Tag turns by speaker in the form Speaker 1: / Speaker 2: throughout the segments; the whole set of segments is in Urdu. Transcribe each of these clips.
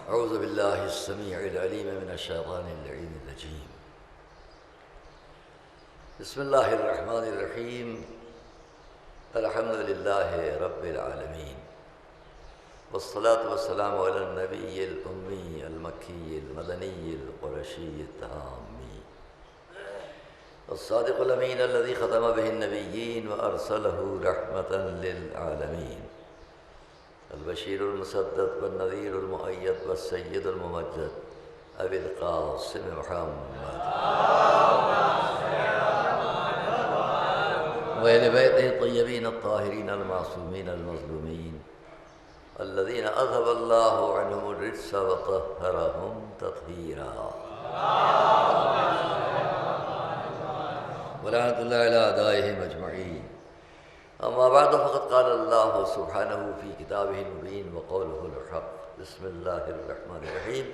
Speaker 1: أعوذ بالله السميع العليم من الشيطان اللعين الرجيم. بسم الله الرحمن الرحيم. الحمد لله رب العالمين، والصلاة والسلام على النبي الأمي المكي المدني القرشي التامي الصادق الأمين الذي ختم به النبيين وأرسله رحمة للعالمين، البشير المسدد والنذير المؤيد والسيد الممجد أبي القاسم محمد وآل بيته الطيبين الطاهرين المعصومين المظلومين الذين أذهب الله عنهم الرجس وطهرهم تطهيرا. ولعنة الله على أعدائهم أجمعين. أما بعد فقد قال الله سبحانه في كتابه المبين وقوله الحق. بسم الله الرحمن الرحيم.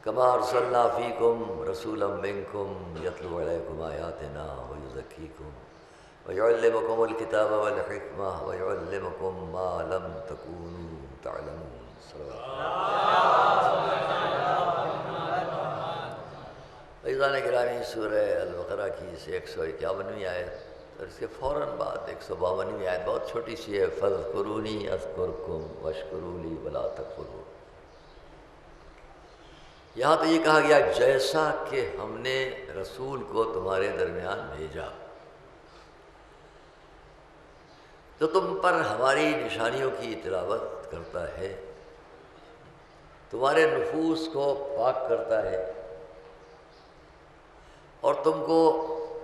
Speaker 1: كما أرسلنا فيكم رسولا منكم يتلو عليكم آياتنا ويزكيكم ويعلمكم الكتاب والحكمة ويعلمكم ما لم تكونوا تعلمون. عزیزان گرامی، سورہ البقرہ کی 151ویں آیت اور اس کے فوراً بعد 152ویں آیت بہت چھوٹی سی ہے. فاذکرونی اذکرکم واشکروا لی ولا تکفرون. یہاں تو یہ کہا گیا جیسا کہ ہم نے رسول کو تمہارے درمیان بھیجا تو تم پر ہماری نشانیوں کی تلاوت کرتا ہے، تمہارے نفوس کو پاک کرتا ہے اور تم کو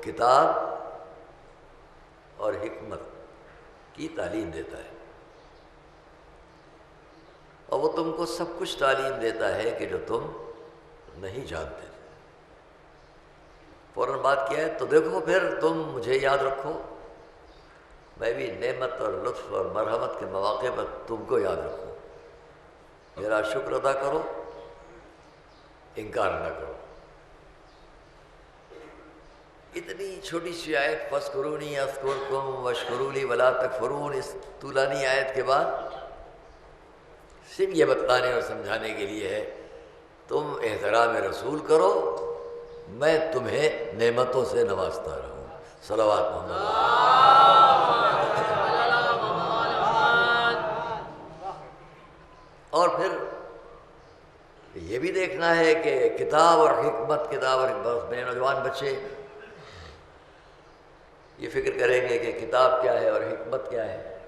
Speaker 1: کتاب اور حکمت کی تعلیم دیتا ہے، اور وہ تم کو سب کچھ تعلیم دیتا ہے کہ جو تم نہیں جانتے. فوراً بات کیا ہے تو دیکھو پھر تم مجھے یاد رکھو، میں بھی نعمت اور لطف اور مرحمت کے مواقع پر تم کو یاد رکھوں، میرا شکر ادا کرو، انکار نہ کرو. اتنی چھوٹی سی آیت فاذکرونی اذکرکم واشکروا لی ولا تکفرون، اس طولانی آیت کے بعد صرف یہ بتلانے اور سمجھانے کے لیے ہے تم احترام رسول کرو، میں تمہیں نعمتوں سے نوازتا رہوں. صلوات محمد. اور پھر یہ بھی دیکھنا ہے کہ کتاب اور حکمت میرے نوجوان بچے یہ فکر کریں گے کہ کتاب کیا ہے اور حکمت کیا ہے،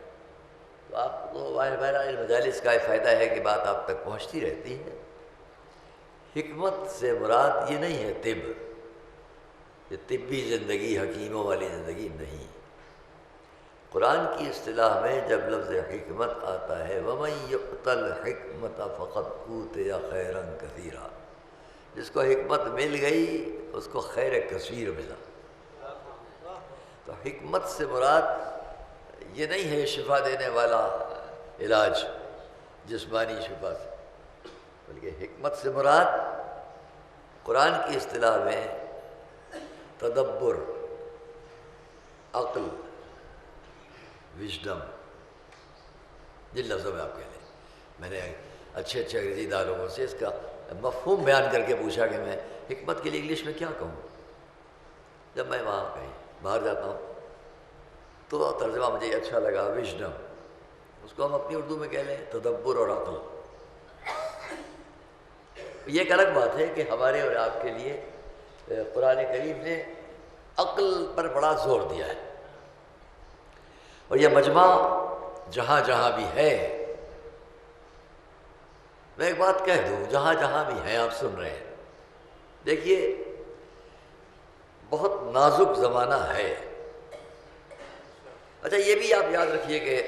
Speaker 1: تو آپ کو بہرحال مجالس کا فائدہ ہے کہ بات آپ تک پہنچتی رہتی ہے. حکمت سے مراد یہ نہیں ہے طب، یہ طبی زندگی، حکیموں والی زندگی نہیں. قرآن کی اصطلاح میں جب لفظ حکمت آتا ہے وَمَن يُؤْتَ الْحِكْمَةَ فَقَدْ أُوتِيَ خَيْرًا كَثِيرًا، جس کو حکمت مل گئی اس کو خیر کثیر ملا. تو حکمت سے مراد یہ نہیں ہے شفا دینے والا علاج جسمانی شفا سے، بلکہ حکمت سے مراد قرآن کی اصطلاح میں تدبر، عقل، وژڈم، جن لفظوں میں آپ کہہ لیں. میں نے اچھے انگریزی دانوں سے اس کا مفہوم بیان کر کے پوچھا کہ میں حکمت کے لیے انگلش میں کیا کہوں. جب میں وہاں کہیں باہر جاتا ہوں تو ترجمہ مجھے اچھا لگا وژڈم، اس کو ہم اپنی اردو میں کہہ لیں تدبر اور عقل. یہ ایک الگ بات ہے کہ ہمارے اور آپ کے لیے قرآن کریم نے عقل پر بڑا زور دیا ہے، اور یہ مجمع جہاں جہاں بھی ہے، میں ایک بات کہہ دوں، جہاں جہاں بھی ہیں آپ سن رہے ہیں، دیکھیے بہت نازک زمانہ ہے. اچھا یہ بھی آپ یاد رکھیے کہ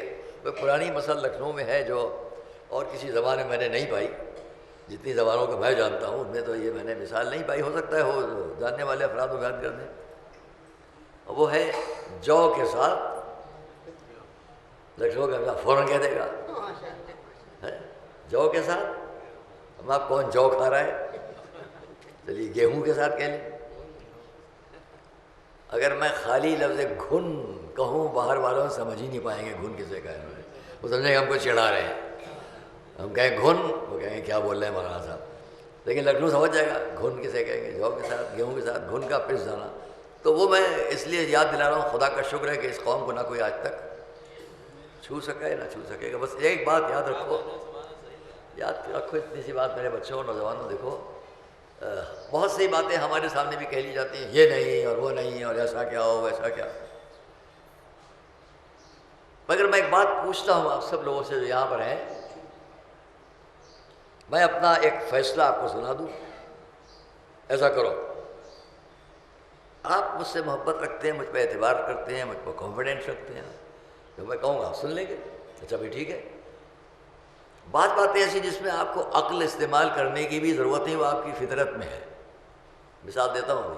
Speaker 1: وہ پرانی مسل لکھنؤ میں ہے جو اور کسی زبان میں نے نہیں پائی. جتنی زبانوں کو میں جانتا ہوں ان میں تو یہ میں نے مثال نہیں پائی، ہو سکتا ہے وہ جاننے والے افراد کو بیان کر دیں. وہ ہے جو کے ساتھ، لکھنؤ کا فوراً کہہ دے گا جو کے ساتھ. ہم آپ کون جو کھا رہا ہے، چلیے گیہوں کے ساتھ کہہ لیں. اگر میں خالی لفظ گھن کہوں باہر والوں سمجھ ہی نہیں پائیں گے گھن کسے کہہ رہے ہیں، وہ سمجھیں گے ہم کو چڑھا رہے ہیں. ہم کہیں گھن، وہ کہیں گے کیا بول رہے ہیں مولانا صاحب، لیکن لکھنؤ سمجھ جائے گا گھن کسے کہیں گے، جو کے ساتھ گیہوں کے ساتھ گھن کا پس جانا. تو وہ میں اس لیے یاد دلا رہا ہوں، خدا کا شکر ہے کہ اس قوم کو نہ کوئی آج تک چھو سکا ہے نہ چھو سکے گا. بس ایک بات یاد رکھو، اتنی سی بات میرے بچوں اور نوجوانوں، دیکھو بہت سی باتیں ہمارے سامنے بھی کہہ لی جاتی ہیں، یہ نہیں اور وہ نہیں اور ایسا کیا ہو ویسا کیا. مگر میں ایک بات پوچھتا ہوں آپ سب لوگوں سے جو یہاں پر ہیں، میں اپنا ایک فیصلہ آپ کو سنا دوں، ایسا کرو. آپ مجھ سے محبت رکھتے ہیں، مجھ پہ اعتبار کرتے ہیں، مجھ پہ کانفیڈینس رکھتے ہیں، جو میں کہوں گا آپ سن لیں گے. اچھا بھی ٹھیک ہے. بعض باتیں ایسی جس میں آپ کو عقل استعمال کرنے کی بھی ضرورت نہیں، وہ آپ کی فطرت میں ہے. مثال دیتا ہوں،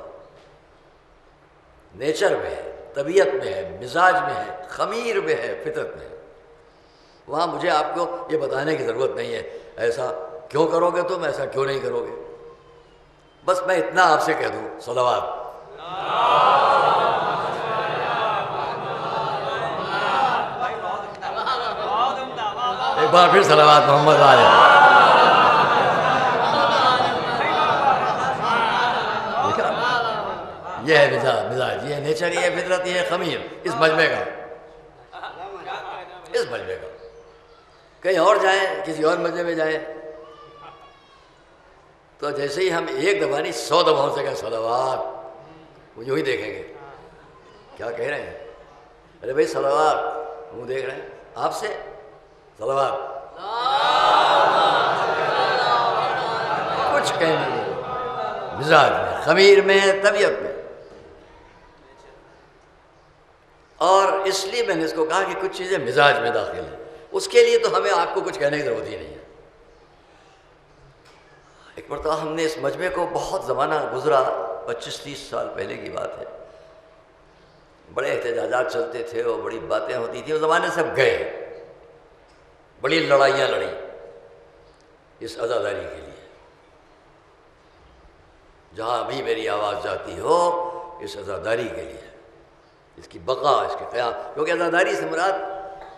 Speaker 1: نیچر میں ہے، طبیعت میں ہے، مزاج میں ہے، خمیر میں ہے، فطرت میں ہے. وہاں مجھے آپ کو یہ بتانے کی ضرورت نہیں ہے ایسا کیوں کرو گے تم، ایسا کیوں نہیں کرو گے. بس میں اتنا آپ سے کہہ دوں، صلوات. ایک بار پھر صلوات محمد علیہ. یہ ہے مزاج، یہ ہے نیچر، یہ ہے فطرت، یہ ہے خمیر اس مجمع کا، اس مجمع کا. کہیں اور جائیں، کسی اور مجمع میں جائیں تو جیسے ہی ہم ایک دفعہ نہیں 100 دفعوں سے کہیں صلوات، وہ یوں ہی دیکھیں گے کیا کہہ رہے ہیں. ارے بھائی صلوات، وہ دیکھ رہے ہیں آپ سے، صلوات کچھ کہنے میں، مزاج میں، خمیر میں، طبیعت میں. اور اس لیے میں نے اس کو کہا کہ کچھ چیزیں مزاج میں داخل ہیں، اس کے لیے تو ہمیں آپ کو کچھ کہنے کی ضرورت ہی نہیں ہے. ایک مرتبہ ہم نے اس مجمع کو، بہت زمانہ گزرا، 25-30 سال پہلے کی بات ہے، بڑے احتجاجات چلتے تھے اور بڑی باتیں ہوتی تھیں. وہ زمانے سب گئے، بڑی لڑائیاں لڑی اس عزاداری کے لیے. جہاں بھی میری آواز جاتی ہو، اس عزاداری کے لیے، اس کی بقا، اس کے قیام. کیونکہ عزاداری سے مراد،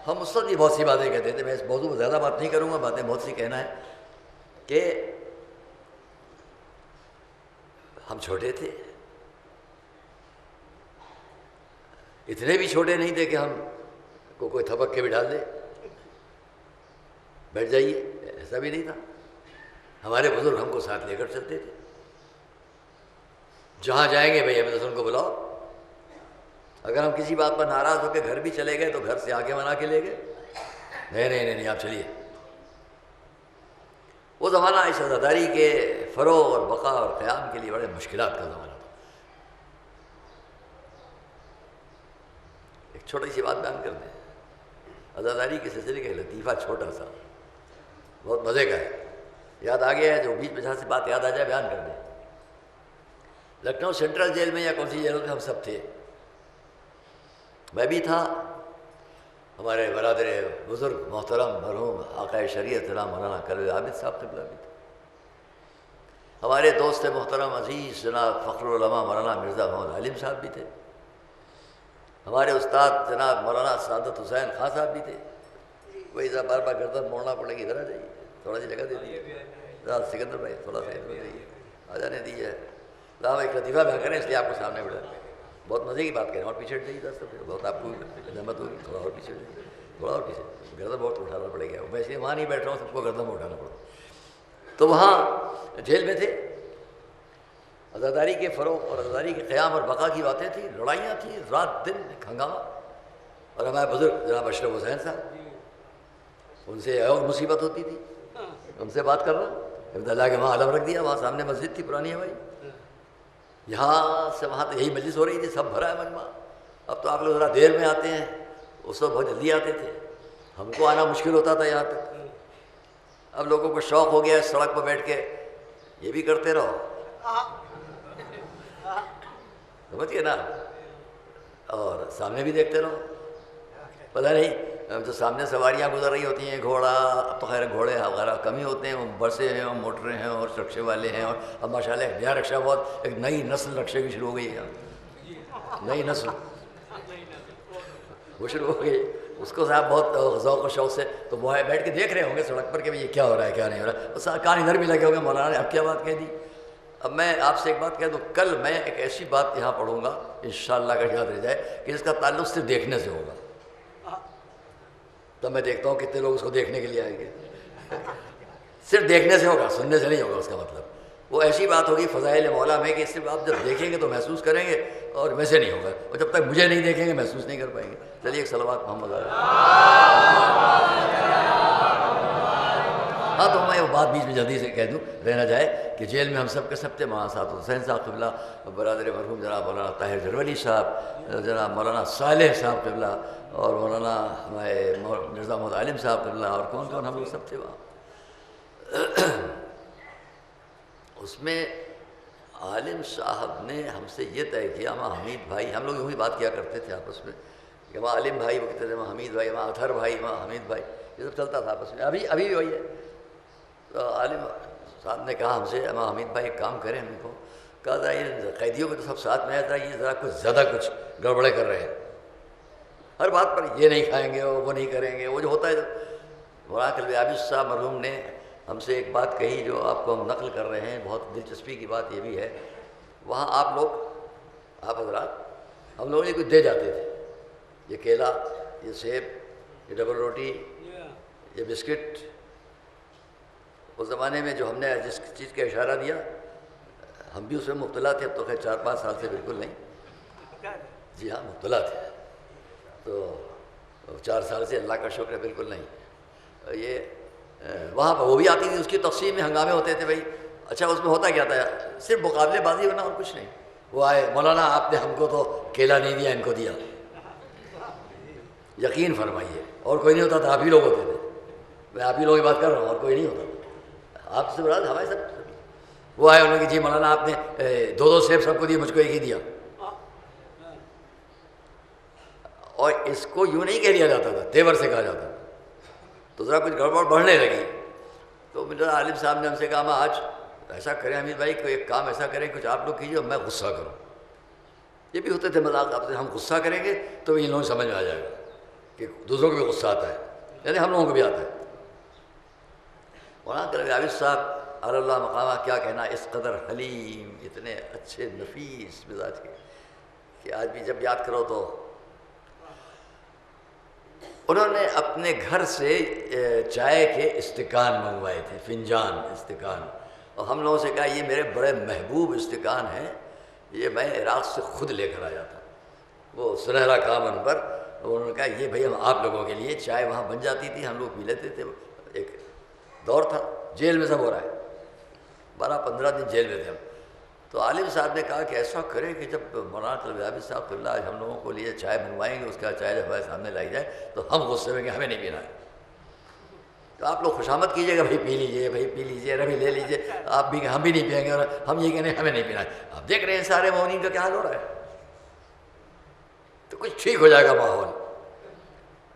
Speaker 1: ہم اس وقت بھی بہت سی باتیں کہتے تھے، میں اس موضوع میں زیادہ بات نہیں کروں گا، باتیں بہت سی کہنا ہے، کہ ہم چھوٹے تھے، اتنے بھی چھوٹے نہیں تھے کہ ہم کو کوئی تھپک کے بٹھا دے، بیٹھ جائیے، ایسا بھی نہیں تھا. ہمارے بزرگ ہم کو ساتھ لے کر چلتے تھے. جہاں جائیں گے بھئی حسن کو بلاؤ. اگر ہم کسی بات پر ناراض ہو کے گھر بھی چلے گئے تو گھر سے آگے منا کے لے گئے، نہیں آپ چلیے. وہ زمانہ اس عزاداری کے فروغ اور بقا اور قیام کے لیے بڑے مشکلات کا زمانہ تھا. ایک چھوٹی سی بات بیان کر دیں، عزاداری کے سلسلے کا لطیفہ چھوٹا سا، بہت مزے کا ہے، یاد آ گیا ہے، جو بیچ میں جہاں سے بات یاد آ جائے بیان کر دیں. لکھنؤ سینٹرل جیل میں یا کون سی جیلوں میں ہم سب تھے، میں بھی تھا، ہمارے برادر بزرگ محترم مرحوم آقا شریعت جناب مولانا کلوی عابد صاحب قبلہ بھی تھے، ہمارے دوست محترم عزیز جناب فخر العلماء مولانا مرزا محمد عالم صاحب بھی تھے، ہمارے استاد جناب مولانا سعادت حسین خان صاحب بھی تھے. وہی ذرا بار بار گردن موڑنا پڑے گی، ادھر آ جائیے، تھوڑا سی جگہ دے دیجیے، ذرا سکندر بھائی تھوڑا سا ادھر جائیے، آ جانے دیجیے. ہم ایک لطیفہ بیان کریں، اس لیے آپ کو سامنے بڑھا، بہت مزے کی بات کریں. اور پیچھے ہٹ جائیے دس تو پھر بہت آپ کو نعمت ہوگی. تھوڑا اور پیچھے جائیے، تھوڑا اور پیچھے، گردن بہت اٹھانا پڑے گا. میں اس لیے وہاں نہیں بیٹھ رہا ہوں، سب کو گردن اٹھانا پڑا. تو وہاں جیل میں تھے، عزاداری کے فروغ اور عزاداری کے قیام اور بقا کی باتیں تھیں، لڑائیاں تھیں، رات دن ہنگامہ. اور ہمارے بزرگ جناب اشرف حسین صاحب، ان سے اور مصیبت ہوتی تھی، ان سے بات کر رہا ہوں. اللہ کے وہاں علم رکھ دیا، وہاں سامنے مسجد تھی پرانی ہے بھائی، یہاں سے وہاں تو یہی مجلس ہو رہی تھی، سب بھرا ہے مجمع. اب تو آپ لوگ ذرا دیر میں آتے ہیں، اس وقت بہت جلدی آتے تھے، ہم کو آنا مشکل ہوتا تھا یہاں تک. اب لوگوں کو شوق ہو گیا سڑک پر بیٹھ کے یہ بھی کرتے رہو، سمجھئے نا، اور سامنے بھی دیکھتے رہو. پتہ نہیں جو سامنے سواریاں گزر رہی ہوتی ہیں، گھوڑا، اب تو خیر گھوڑے وغیرہ کم ہی ہوتے ہیں، بسیں ہیں اور موٹریں ہیں اور رکشے والے ہیں. اور اب ماشاءاللہ ایک نیا رکشہ، بہت ایک نئی نسل رکشے کی شروع ہو گئی ہے، نئی نسل وہ شروع ہو گئی. اس کو صاحب بہت ذوق و شوق سے تو وہ بیٹھ کے دیکھ رہے ہوں گے سڑک پر کہ یہ کیا ہو رہا ہے کیا نہیں ہو رہا ہے. اس کان ادھر بھی لگے ہوں گے مولانا نے اب کیا بات کہہ دی. اب میں آپ سے ایک بات کہہ دوں, کل میں ایک ایسی بات یہاں پڑھوں گا انشاءاللہ اگر یاد رہ جائے کہ جس کا تعلق صرف دیکھنے سے ہوگا. تب میں دیکھتا ہوں کتنے لوگ اس کو دیکھنے کے لیے آئیں گے. صرف دیکھنے سے ہوگا, سننے سے نہیں ہوگا. اس کا مطلب وہ ایسی بات ہوگی فضائل مولا میں کہ صرف آپ جب دیکھیں گے تو محسوس کریں گے اور ویسے نہیں ہوگا, اور جب تک مجھے نہیں دیکھیں گے محسوس نہیں کر پائیں گے. چلیے ایک صلوات محمد علیہ. ہاں تو میں وہ بات بیچ میں جلدی سے کہہ دوں رہ نہ جائے کہ جیل میں ہم سب کے سب تھے. وہاں سعادت حسین صاحب قبلہ, برادر مرحوم جناب مولانا طاہر جرولی صاحب, جناب مولانا صالح صاحب قبلہ, اور مولانا ہمارے مرزا محمد عالم صاحب قبلہ, اور کون کون ہم لوگ سب تھے وہاں. اس میں عالم صاحب نے ہم سے یہ طے کیا, ہماں حمید بھائی, ہم لوگ یوں ہی بات کیا کرتے تھے آپس میں کہ وہاں عالم بھائی وہ کہتے تھے, وہاں حمید بھائی, وہاں اطہر بھائی, وہاں حمید بھائی, یہ سب چلتا تھا آپس میں. ابھی بھی وہی ہے. تو عالم صاحب نے کہا ہم سے, وہاں حمید بھائی ایک کام کریں, ہم کو کہا ذرا یہ قیدیوں کے تو سب ساتھ میں آتا ہے, یہ ذرا کچھ زیادہ کچھ گڑبڑے کر رہے ہیں ہر بات پر, یہ نہیں کھائیں گے وہ نہیں کریں گے, وہ جو ہوتا ہے. مولانا کلب عابد صاحب مرحوم نے ہم سے ایک بات کہی جو آپ کو ہم نقل کر رہے ہیں. بہت دلچسپی کی بات یہ بھی ہے, وہاں آپ لوگ, آپ حضرات, ہم لوگوں نے کچھ دے جاتے تھے, یہ کیلا, یہ سیب, یہ ڈبل روٹی, یہ بسکٹ. اس زمانے میں جو ہم نے جس چیز کا اشارہ دیا ہم بھی اس میں مبتلا تھے. اب تو خیر 4-5 سال سے بالکل نہیں, جی ہاں مبتلا تھے. تو 4 سال سے اللہ کا شکر ہے بالکل نہیں. یہ وہاں پر وہ بھی آتی تھی, اس کی تقسیم میں ہنگامے ہوتے تھے. بھائی اچھا اس میں ہوتا کیا تھا, صرف مقابلے بازی ہونا اور کچھ نہیں. وہ آئے, مولانا آپ نے ہم کو تو کیلا نہیں دیا, ان کو دیا. یقین فرمائیے, اور کوئی نہیں ہوتا تھا, آپ ہی لوگ ہوتے تھے. میں آپ ہی لوگوں کی بات کر رہا ہوں, اور کوئی نہیں ہوتا تھا. آپ سے براد ہمارے سب. وہ آئے, انہوں نے کہ جی مولانا آپ نے 2 سیب سب کو دیے, مجھ کو ایک ہی دیا. اور اس کو یوں نہیں کہہ دیا جاتا تھا, تیور سے کہا جاتا تھا. تو ذرا کچھ گڑبڑ بڑھنے لگی. تو میرا عالم صاحب نے ہم سے کہا, ہم آج ایسا کریں حمید بھائی, کوئی ایک کام ایسا کریں کچھ آپ لوگ کیجیے اور میں غصہ کروں. یہ بھی ہوتے تھے مذاق آپ سے, ہم غصہ کریں گے تو ان لوگوں کو سمجھ میں آ جائے گا کہ دوسروں کو بھی غصہ آتا ہے, یعنی ہم لوگوں کو بھی آتا ہے. مولانا کلب عابد صاحب علی اللہ مقامہ, کیا کہنا, اس قدر حلیم, اتنے اچھے نفیس مزاج کے کہ آج بھی جب یاد کرو تو. انہوں نے اپنے گھر سے چائے کے استکان منگوائے تھے, فنجان, استکان, اور ہم لوگوں سے کہا یہ میرے بڑے محبوب استکان ہیں, یہ میں عراق سے خود لے کر آیا تھا. وہ سنہرا کامن پر انہوں نے کہا یہ بھائی ہم آپ لوگوں کے لیے, چائے وہاں بن جاتی تھی, ہم لوگ پی لیتے تھے. ایک دور تھا, جیل میں سب ہو رہا ہے, 12-15 دن جیل میں تھے ہم. تو عالم صاحب نے کہا کہ ایسا کریں کہ جب مولانا کلب عابد صاحب قبلہ ہم لوگوں کو لیے چائے بنوائیں گے, اس کا چائے جب ہمارے سامنے لائی جائے تو ہم غصے میں کہ ہمیں نہیں پینا ہے. تو آپ لوگ خوشامد کیجیے گا, بھائی پی لیجیے, بھائی پی لیجیے, ربھی لے لیجیے, آپ بھی, ہم بھی نہیں پئیں گے, اور ہم یہ کہنے ہمیں نہیں پینا ہے. آپ دیکھ رہے ہیں سارے مومنین کا کیا حال ہو رہا ہے, تو کچھ ٹھیک ہو جائے گا ماحول.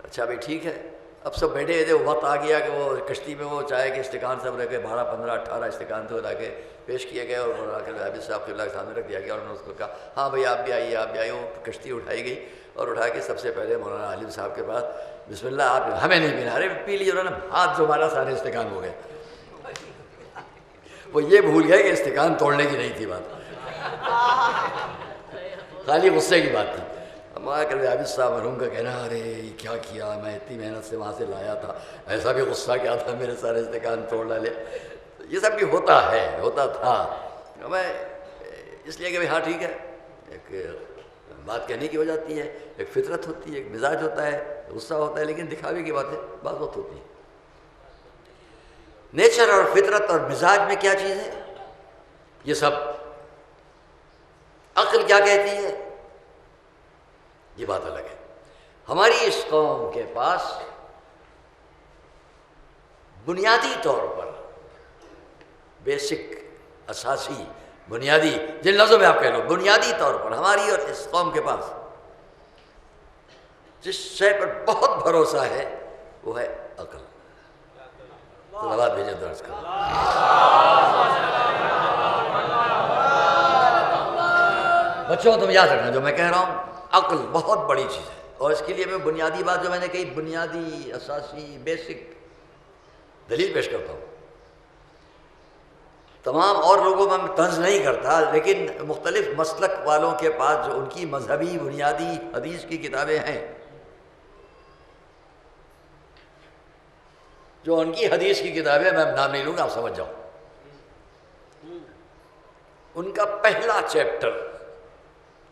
Speaker 1: اچھا بھائی ٹھیک ہے. اب سب بیٹھے تھے, وقت آ گیا کہ وہ کشتی میں وہ چائے کے استکان سب رکھ کے 12-15-18 استکان تو لا کے پیش کیے گئے, اور مولانا کلب عابد صاحب قبلہ کے سامنے رکھ دیا گیا. اور انہوں نے اس کو کہا ہاں بھائی آپ بھی آئیے, آپ بھی آئیے. وہ کشتی اٹھائی گئی, اور اٹھا کے سب سے پہلے مولانا عالم صاحب کے پاس, بسم اللہ, آپ ہمیں نہیں پینا. ارے پی لیجیے. انہوں نے ہاتھ جو مارا سارے استکان ہو گئے. وہ یہ بھول گئے کہ استکان توڑنے کی نہیں تھی بات, خالی غصے کی بات تھی. ہمارا کلب عابد صاحب مرحوم کا کہنا, ارے یہ کیا کیا, میں اتنی محنت سے وہاں سے لایا تھا, ایسا بھی غصہ کیا تھا, میرے سارے استکان توڑ ڈالے. یہ سب بھی ہوتا ہے, ہوتا تھا. میں اس لیے کہ بھائی ہاں ٹھیک ہے, ایک بات کہنے کی ہو جاتی ہے, ایک فطرت ہوتی ہے, ایک مزاج ہوتا ہے, غصہ ہوتا ہے, لیکن دکھاوے کی باتیں بعض وقت ہوتی ہیں. نیچر اور فطرت اور مزاج میں کیا چیز ہے, یہ سب عقل کیا کہتی ہے, یہ بات الگ ہے. ہماری اس قوم کے پاس بنیادی طور پر, بیسک, اساسی, بنیادی, جن لفظوں میں آپ کہہ لو, بنیادی طور پر ہماری اور اس قوم کے پاس جس شے پر بہت بھروسہ ہے وہ ہے عقل. صلوات بھیجو درس کرو. بچوں تم یاد رکھنا جو میں کہہ رہا ہوں, عقل بہت بڑی چیز ہے, اور اس کے لیے میں بنیادی بات جو میں نے کہی، بنیادی اساسی بیسک دلیل پیش کرتا ہوں. تمام اور لوگوں میں طنز نہیں کرتا، لیکن مختلف مسلک والوں کے پاس جو ان کی مذہبی بنیادی حدیث کی کتابیں ہیں، جو ان کی حدیث کی کتابیں، میں نام نہیں لوں گا، آپ سمجھ جاؤ. ان کا پہلا چیپٹر،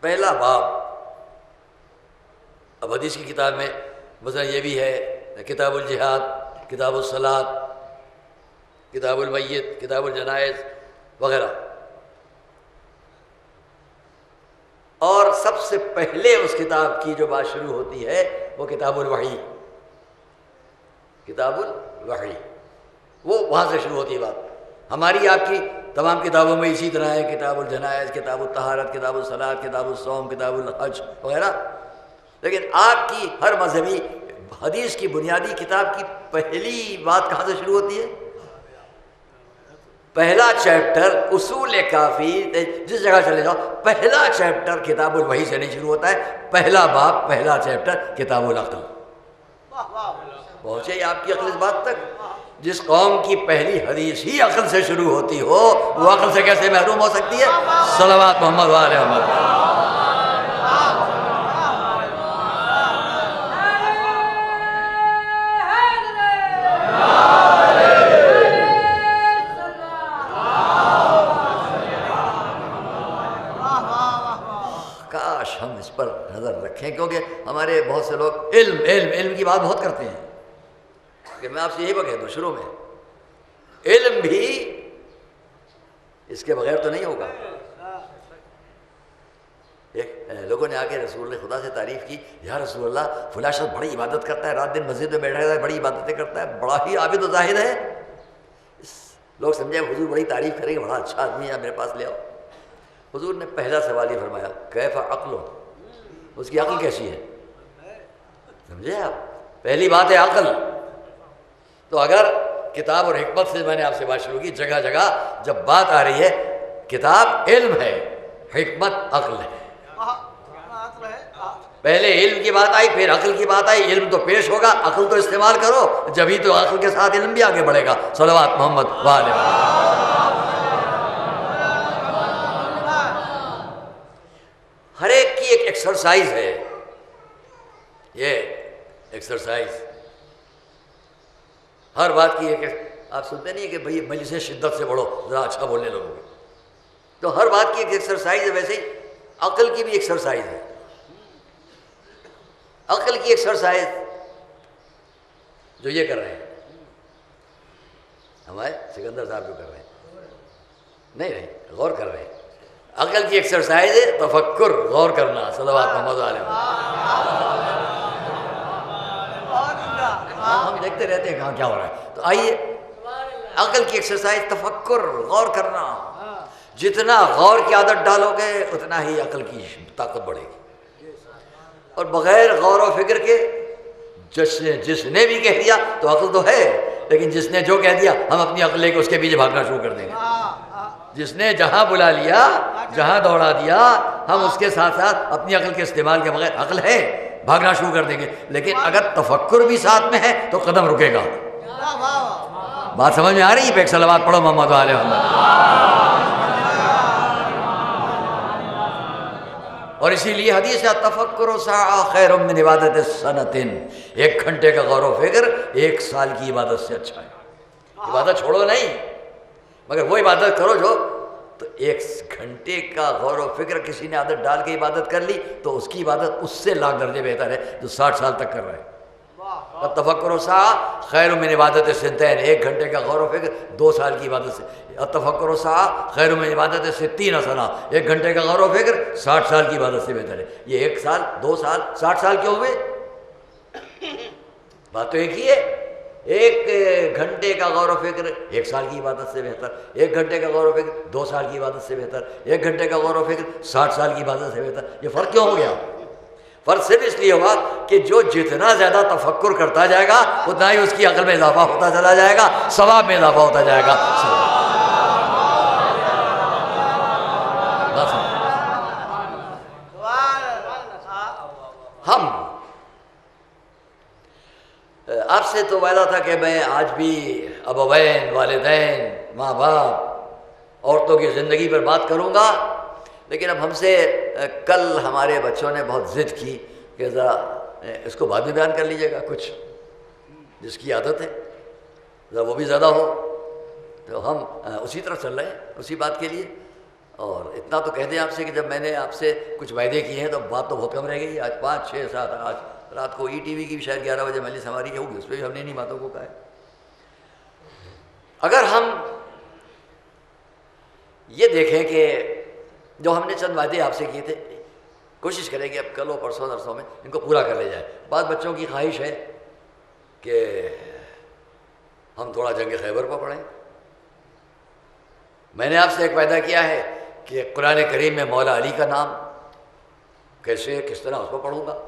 Speaker 1: پہلا باب، اب حدیث کی کتاب میں مثلا یہ بھی ہے کتاب الجہاد، کتاب الصلاۃ، کتاب المیت، کتاب الجنائز وغیرہ. اور سب سے پہلے اس کتاب کی جو بات شروع ہوتی ہے وہ کتاب الوحی، کتاب الوحی، وہ وہاں سے شروع ہوتی ہے بات. ہماری آپ کی تمام کتابوں میں اسی طرح ہے، کتاب الجنائز، کتاب الطہارت، کتاب الصلاۃ، کتاب الصوم، کتاب الحج وغیرہ. لیکن آپ کی ہر مذہبی حدیث کی بنیادی کتاب کی پہلی بات کہاں سے شروع ہوتی ہے؟ پہلا چیپٹر اصول کافی، جس جگہ چلے جاؤ پہلا چیپٹر کتاب الوحی سے نہیں شروع ہوتا ہے، پہلا باب، پہلا چیپٹر کتاب العقل. پہنچے آپ کی عقل اس بات تک؟ جس قوم کی پہلی حدیث ہی عقل سے شروع ہوتی ہو، وہ عقل سے کیسے محروم ہو سکتی ہے؟ صلوات محمد وآل محمد. کاش ہم اس پر نظر رکھیں، کیونکہ ہمارے بہت سے لوگ علم علم علم کی بات بہت کرتے ہیں. کہ میں آپ سے یہی کہہ دوں شروع میں، علم بھی اس کے بغیر تو نہیں ہوگا. لوگوں نے آ کے رسول خدا سے تعریف کی، یا رسول اللہ فلاں شخص بڑی عبادت کرتا ہے، رات دن مسجد میں بیٹھا رہتا ہے، بڑی عبادتیں کرتا ہے، بڑا ہی عابد و زاہد ہے. لوگ سمجھے حضور بڑی تعریف کریں گے، بڑا اچھا آدمی ہے، میرے پاس لے آؤ. حضور نے پہلا سوال یہ فرمایا، کیف عقل، اس کی عقل کیسی ہے؟ سمجھے آپ؟ پہلی بات ہے عقل. تو اگر کتاب اور حکمت سے میں نے آپ سے بات شروع کی، جگہ جگہ جب بات آ رہی ہے، کتاب علم ہے، حکمت عقل ہے. پہلے علم کی بات آئی، پھر عقل کی بات آئی. علم تو پیش ہوگا، عقل تو استعمال کرو، جبھی تو عقل کے ساتھ علم بھی آگے بڑھے گا. صلوات محمد وآل محمد. ہر ایک کی ایک ایکسرسائز ہے، یہ ایکسرسائز ہر بات کی ایک. آپ سنتے نہیں کہ بھئی مجلس شدت سے بڑھو، ذرا اچھا بولنے لوگوں کو. تو ہر بات کی ایک ایکسرسائز ہے، ویسے ہی عقل کی بھی ایکسرسائز ہے. عقل کی ایکسرسائز جو یہ کر رہے ہیں ہمارے سکندر صاحب جو کر رہے ہیں، نہیں غور کر رہے ہیں. عقل کی ایکسرسائز ہے تفکر، غور کرنا. صلوات محمد علیہ وسلم. ہم دیکھتے رہتے ہیں کہاں کیا ہو رہا ہے. تو آئیے، عقل کی ایکسرسائز تفکر، غور کرنا. جتنا غور کی عادت ڈالو گے اتنا ہی عقل کی طاقت بڑھے گی. اور بغیر غور و فکر کے جس نے بھی کہہ دیا تو عقل تو ہے، لیکن جس نے جو کہہ دیا ہم اپنی عقل لے کے اس کے پیچھے بھاگنا شروع کر دیں گے. جس نے جہاں بلا لیا، جہاں دوڑا دیا، ہم اس کے ساتھ ساتھ اپنی عقل کے استعمال کے بغیر، عقل ہے، بھاگنا شروع کر دیں گے. لیکن اگر تفکر بھی ساتھ میں ہے تو قدم رکے گا. بات سمجھ میں آ رہی ہے؟ پہ ایک صلوات پڑھو محمد علیہ محمد. اور اسی لیے حدیث ہے تفکر ساعۃ خیر من عبادت سنۃ، 1 گھنٹے کا غور و فکر 1 سال کی عبادت سے اچھا ہے. عبادت چھوڑو نہیں، مگر وہ عبادت کرو جو، تو 1 گھنٹے کا غور و فکر کسی نے عادت ڈال کے عبادت کر لی تو اس کی عبادت اس سے لاکھ درجے بہتر ہے جو 60 سال تک کر رہے ہیں. تفکر ساعۃ خیر من عبادت سنتین، 1 گھنٹے کا غور و فکر 2 سال کی عبادت سے. تفکر ساعۃ خیر من عبادت ستین سنہ، 1 گھنٹے کا غور و فکر 60 سال کی عبادت سے بہتر ہے. یہ 1 سال 2 سال 60 سال کیوں ہوئے؟ بات تو ایک ہی ہے. 1 گھنٹے کا غور و فکر 1 سال کی عبادت سے بہتر، 1 گھنٹے کا غور و فکر 2 سال کی عبادت سے بہتر، 1 گھنٹے کا غور و فکر 60 سال کی عبادت سے بہتر. یہ فرق کیوں ہو گیا؟ فرق صرف اس لیے ہوا کہ جو جتنا زیادہ تفکر کرتا جائے گا اتنا ہی اس کی عقل میں اضافہ ہوتا چلا جائے گا، ثواب میں اضافہ ہوتا جائے گا. سے تو وعدہ تھا کہ میں آج بھی ابوین، والدین، ماں باپ، عورتوں کی زندگی پر بات کروں گا، لیکن اب ہم سے کل ہمارے بچوں نے بہت ضد کی کہ ذرا اس کو بعد میں بیان کر لیجیے گا، کچھ جس کی عادت ہے ذرا وہ بھی زیادہ ہو، تو ہم اسی طرح چل رہے ہیں اسی بات کے لیے۔ اور اتنا تو کہہ دیں آپ سے کہ جب میں نے آپ سے کچھ وعدے کیے ہیں تو بات تو بہت کم رہ گئی۔ آج 5، 6، 7، آج رات کو ای ٹی وی کی بھی شاید 11 بجے مجلس ہماری ہوگی، اس پہ بھی ہم نے انہیں باتوں کو کہا ہے۔ اگر ہم یہ دیکھیں کہ جو ہم نے چند وعدے آپ سے کیے تھے، کوشش کریں کہ اب کل و پرسوں نرسوں میں ان کو پورا کر لے جائے۔ بعض بچوں کی خواہش ہے کہ ہم تھوڑا جنگ خیبر پر پڑھیں۔ میں نے آپ سے ایک وعدہ کیا ہے کہ قرآن کریم میں مولا علی کا نام کیسے، کس طرح اس کو پڑھوں گا۔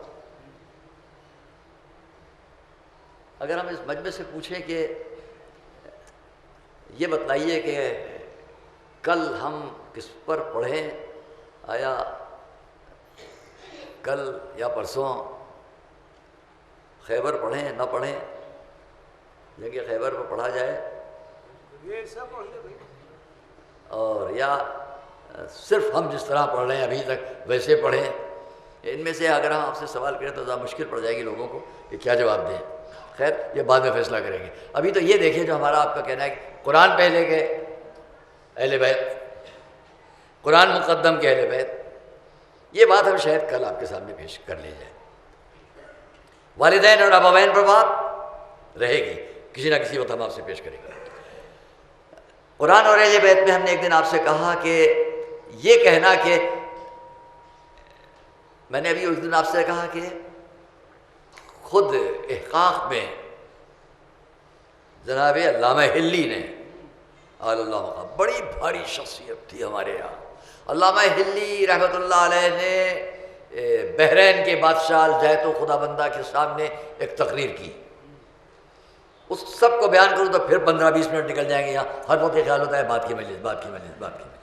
Speaker 1: اگر ہم اس مجمع سے پوچھیں کہ یہ بتلائیے کہ کل ہم کس پر پڑھیں، آیا کل یا پرسوں خیبر پڑھیں نہ پڑھیں، جنگ خیبر پر پڑھا جائے اور یا صرف ہم جس طرح پڑھ رہے ہیں ابھی تک ویسے پڑھیں۔ ان میں سے اگر ہم آپ سے سوال کریں تو ذرا مشکل پڑ جائے گی لوگوں کو کہ کیا جواب دیں۔ خیر یہ بعد میں فیصلہ کریں گے۔ ابھی تو یہ دیکھیں جو ہمارا آپ کا کہنا ہے کہ قرآن پہلے کے اہل بیت، قرآن مقدم کے اہل بیت، یہ بات ہم شاید کل آپ کے سامنے پیش کر لی جائے۔ والدین اور ابوین پر بات رہے گی، کسی نہ کسی وقت ہم آپ سے پیش کریں گے۔ قرآن اور اہل بیت میں ہم نے ایک دن آپ سے کہا کہ یہ کہنا کہ میں نے ابھی اس دن آپ سے کہا کہ خود احقاق میں جناب علامہ حلی نے آل اللہ مقام، بڑی بھاری شخصیت تھی ہمارے یہاں۔ علامہ حلی رحمۃ اللہ علیہ نے بحرین کے بادشاہ الجیت و خدا بندہ کے سامنے ایک تقریر کی۔ اس سب کو بیان کروں تو پھر 15-20 منٹ نکل جائیں گے۔ یہاں ہر وقت یہ خیال ہوتا ہے بات کی مجلس، بات کی مجلس، بات کی مجلس۔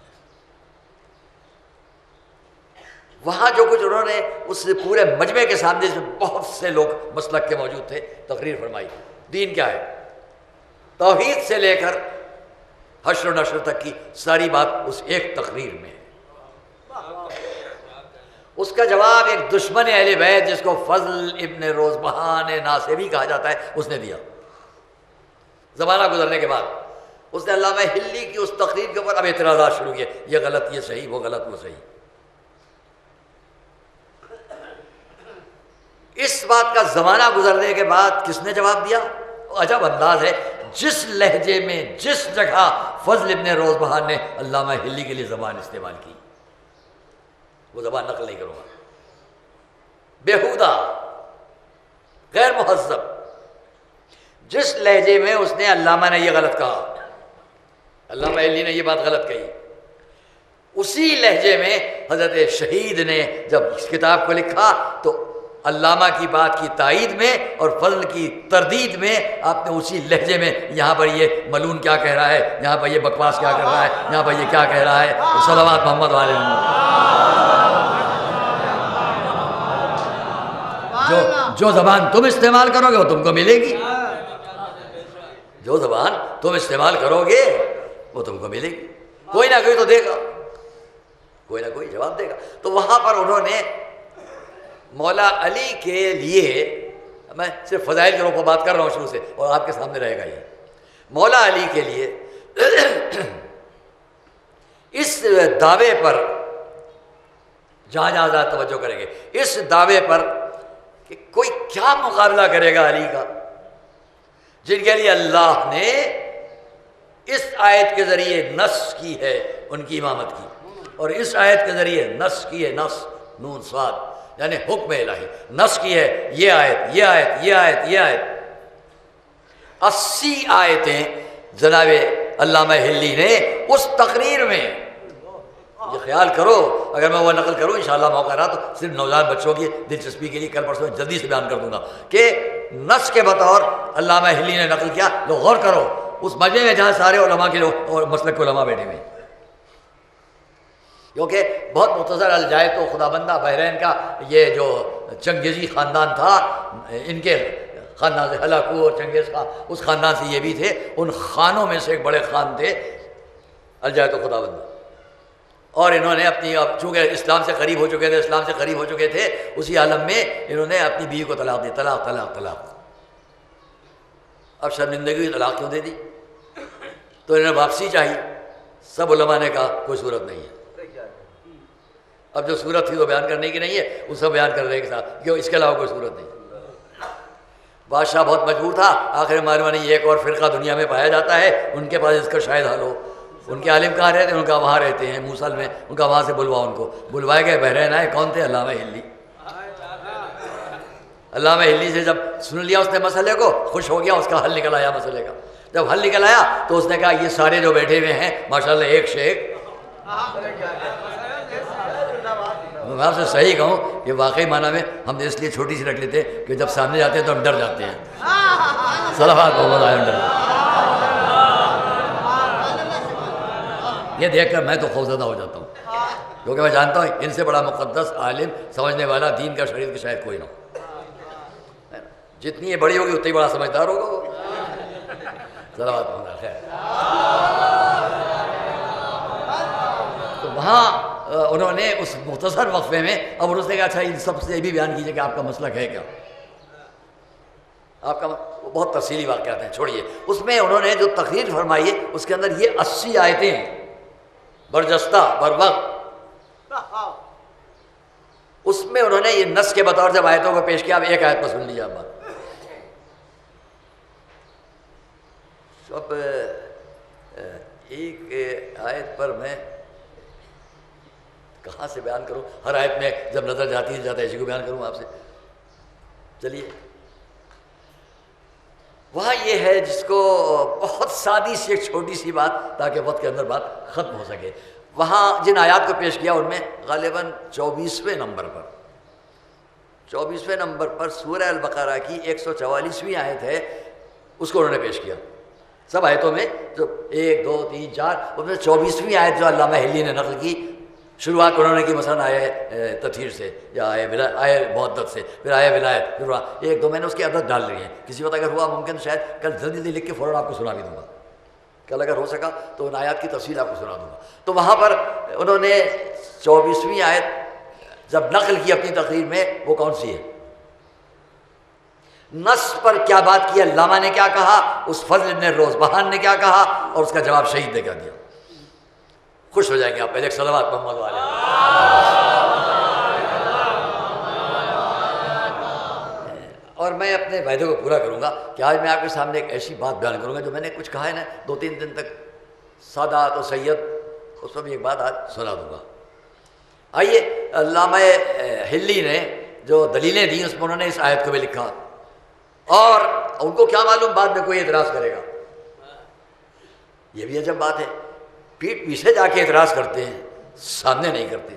Speaker 1: وہاں جو کچھ انہوں نے اس پورے مجمع کے سامنے سے بہت سے لوگ مسلک کے موجود تھے تقریر فرمائی۔ دین کیا ہے، توحید سے لے کر حشر و نشر تک کی ساری بات اس ایک تقریر میں ہے۔ اس کا جواب ایک دشمن اہل بیت جس کو فضل ابن روزبہان ناصبی کہا جاتا ہے اس نے دیا۔ زمانہ گزرنے کے بعد اس نے علامہ حلی کی اس تقریر کے اوپر اب اعتراضات شروع کیے، یہ غلط، یہ صحیح، وہ غلط، وہ صحیح۔ اس بات کا زمانہ گزرنے کے بعد کس نے جواب دیا؟ عجب انداز ہے، جس لہجے میں جس جگہ فضل ابن روزبہان نے علامہ حلی کے لیے زبان استعمال کی، وہ زبان نقل نہیں کروں گا، بیہودہ، غیر مہذب، جس لہجے میں اس نے علامہ نے یہ غلط کہا، علامہ حلی نے یہ بات غلط کہی، اسی لہجے میں حضرت شہید نے جب اس کتاب کو لکھا تو علامہ کی بات کی تائید میں اور فضل کی تردید میں آپ نے اسی لہجے میں یہاں پر یہ ملون کیا کہہ رہا ہے، یہاں پر یہ بکواس کیا کر رہا ہے، یہاں پر یہ کیا کہہ رہا ہے، صلوات محمد والے جو زبان تم استعمال کرو گے وہ تم کو ملے گی، جو زبان تم استعمال کرو گے وہ تم کو ملے گی، کوئی نہ کوئی تو دے گا، کوئی نہ کوئی جواب دے گا۔ تو وہاں پر انہوں نے مولا علی کے لیے، میں صرف فضائل کے اوپر بات کر رہا ہوں شروع سے اور آپ کے سامنے رہے گا یہ، مولا علی کے لیے اس دعوے پر جہاں جہاں زیادہ توجہ کریں گے، اس دعوے پر کہ کوئی کیا مقابلہ کرے گا علی کا، جن کے لیے اللہ نے اس آیت کے ذریعے نص کی ہے ان کی امامت کی، اور اس آیت کے ذریعے نص کی ہے، نص نون صاد یعنی حکم الہی، نص کی ہے یہ آیت، یہ آیت، یہ آیت، یہ آیت، 80 آیتیں جناب علامہ حلی نے اس تقریر میں، یہ خیال کرو اگر میں وہ نقل کروں انشاءاللہ موقع رہا تو صرف نوجوان بچوں کی دلچسپی کے لیے کل پرسوں جلدی سے بیان کر دوں گا کہ نص کے بطور علامہ حلی نے نقل کیا۔ لوگ غور کرو اس مجمع میں جہاں سارے علماء کے لوگ اور مسلک کے علماء بیٹھے ہوئے، کیونکہ بہت مختصر الجائے تو خدا بندہ بحرین کا یہ جو چنگیزی خاندان تھا، ان کے خاندان سے ہلاکو اور چنگیز خان اس خاندان سے یہ بھی تھے. ان خانوں میں سے ایک بڑے خان تھے الجاہت و خداوند. اور انہوں نے اپنی چونکہ اسلام سے قریب ہو چکے تھے اسی عالم میں انہوں نے اپنی بیوی کو طلاق دی. طلاق طلاق طلاق. اب شرمندگی طلاق کیوں دے دی؟ تو انہوں نے واپسی چاہی. سب علماء نے کہا کوئی صورت نہیں ہے. اب جو صورت تھی وہ بیان کرنے کی نہیں ہے, اس کو بیان کرنے کے ساتھ کیوں اس کے علاوہ کوئی صورت نہیں. بادشاہ بہت مجبور تھا. آخر معنی ایک اور فرقہ دنیا میں پایا جاتا ہے, ان کے پاس اس کا شاید حل ہو. ان کے عالم کہاں رہتے ہیں؟ ان کا وہاں رہتے ہیں موصل میں. ان کا وہاں سے بلوا. ان کو بلوائے گئے. بحرین آئے. کون تھے؟ علامہ ہلی. علامہ ہلی سے جب سن لیا اس نے مسئلے کو, خوش ہو گیا. اس کا حل نکل آیا مسئلے کا. جب حل نکل آیا تو اس نے کہا یہ سارے جو بیٹھے ہوئے ہیں ماشاءاللہ ایک سے ایک. میں آپ سے صحیح کہوں کہ واقعی معنی میں ہم نے اس لیے چھوٹی سی رکھ لیتے کہ جب سامنے جاتے ہیں تو ہم ڈر جاتے ہیں. صلوات محمد علیہ وسلم. یہ دیکھ کر میں تو خوفزدہ ہو جاتا ہوں, کیونکہ میں جانتا ہوں ان سے بڑا مقدس عالم سمجھنے والا دین کا شریعت کی شاید کوئی نہ ہو. جتنی یہ بڑی ہوگی اتنی بڑا سمجھدار ہوگا وہ. صلوات محمد علیہ وسلم. تو وہاں انہوں نے اس مختصر وقفے میں اب انہوں نے کہا اچھا ان سب سے یہ بھی بیان کیجیے کہ آپ کا مسلک ہے کیا. آپ کا بہت تفصیلی واقعات ہیں, چھوڑیے. اس میں انہوں نے جو تقریر فرمائی ہے اس کے اندر یہ 80 آیتیں ہیں برجستہ بر وقت. اس میں انہوں نے یہ نص کے بطور جب آیتوں کو پیش کیا. اب ایک آیت پر سن لیجیے آپ بات. اب ایک آیت پر میں کہاں سے بیان کروں؟ ہر آیت میں جب نظر جاتی ہے زیادہ اسی کو بیان کروں آپ سے. چلیے وہاں یہ ہے جس کو بہت سادی سی ایک چھوٹی سی بات تاکہ وقت کے اندر بات ختم ہو سکے. وہاں جن آیات کو پیش کیا ان میں غالباً 24ویں نمبر پر سورہ البقرہ کی 144ویں آیت ہے, اس کو انہوں نے پیش کیا. سب آیتوں میں جو 1 2 3 4 ان میں 24ویں آیت جو علامہ ہلی نے نقل کی, شروعات انہوں نے کی مثلا آئے تطہیر سے یا آئے معدت سے, پھر آئے ولایت, پھر 1 2 میں نے اس کی عدد ڈال لی ہے. کسی وقت اگر ہوا ممکن شاید کل جلدی لکھ کے فوراً آپ کو سنا بھی دوں گا. کل اگر ہو سکا تو ان آیات کی تفصیل آپ کو سنا دوں گا. تو وہاں پر انہوں نے 24ویں آیت جب نقل کی اپنی تقریر میں, وہ کون سی ہے؟ نص پر کیا بات کی, علامہ نے کیا کہا, اس فضل ابن روزبہان نے کیا کہا, اور اس کا جواب شہید نے کیا دیا. خوش ہو جائیں گے آپ. پہلے ایک صلوات محمد والے. اور میں اپنے وعدے کو پورا کروں گا کہ آج میں آپ کے سامنے ایک ایسی بات بیان کروں گا جو میں نے کچھ کہا ہے نا 2-3 دن تک سادات و سید, اس پر بھی ایک بات آج سنا دوں گا. آئیے علامہ ہلی نے جو دلیلیں دیں اس میں انہوں نے اس آیت کو بھی لکھا, اور ان کو کیا معلوم بعد میں کوئی اعتراض کرے گا. یہ بھی عجب بات ہے, پیٹھ پیچھے جا کے اعتراض کرتے ہیں, سامنے نہیں کرتے.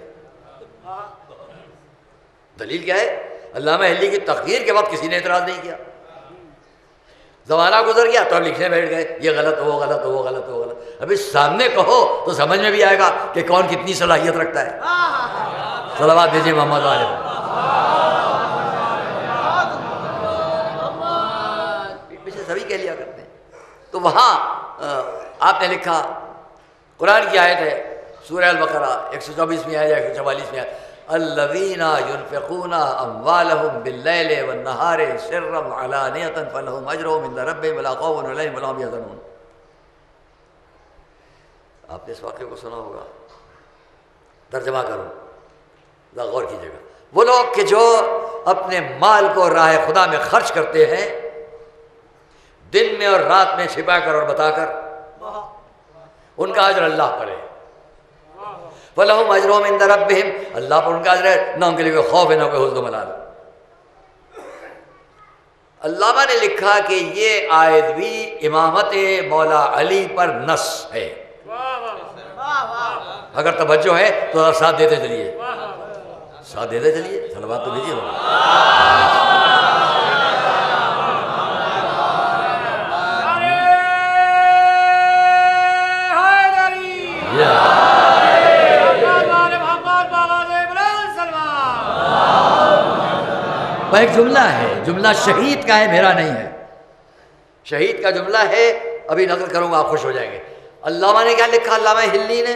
Speaker 1: دلیل کیا ہے؟ علامہ ہلی کی تقریر کے وقت کسی نے اعتراض نہیں کیا. زمانہ گزر گیا تو اب لکھنے بیٹھ گئے یہ غلط ہو, وہ غلط ہو, وہ غلط ہو, وہ غلط. ابھی سامنے کہو تو سمجھ میں بھی آئے گا کہ کون کتنی صلاحیت رکھتا ہے. صلوات دیجیے محمد علیہ. پیٹھ پیچھے سبھی کہہ لیا کرتے ہیں. تو وہاں آپ نے لکھا قرآن کی آیت ہے سورہ البقرہ 124ویں آیت یا 144ویں آیت, الذین ينفقون اموالهم باللیل والنہار سرا وعلانیۃ فلہم اجرہم عند ربہم ولا خوف علیہم ولا هم یحزنون. آپ نے اس واقعے کو سنا ہوگا, ترجمہ کروں, ذرا غور کیجیے گا. وہ لوگ کہ جو اپنے مال کو راہ خدا میں خرچ کرتے ہیں دن میں اور رات میں, چھپا کر اور بتا کر, ان کا اجر اللہ پر ہے. فَلَهُمْ أَجْرُهُمْ عِنْدَ رَبِّهِمْ, اللہ پر ان کا اجر ہے, نہ ان کے لیے کوئی خوف ہے نہ کوئی حزن و ملال. علامہ نے لکھا کہ یہ آیت بھی امامت مولا علی پر نص ہے. اگر توجہ ہے تو ساتھ دیتے چلیے, ساتھ دیتے چلیے. صلوات تو بھیجیے. وہ ایک جملہ ہے، جملہ شہید کا ہے، میرا نہیں ہے. شہید کا جملہ ہے، ابھی نقل کروں گا آپ خوش ہو جائیں گے. علامہ نے کیا لکھا؟ علامہ ہلی نے.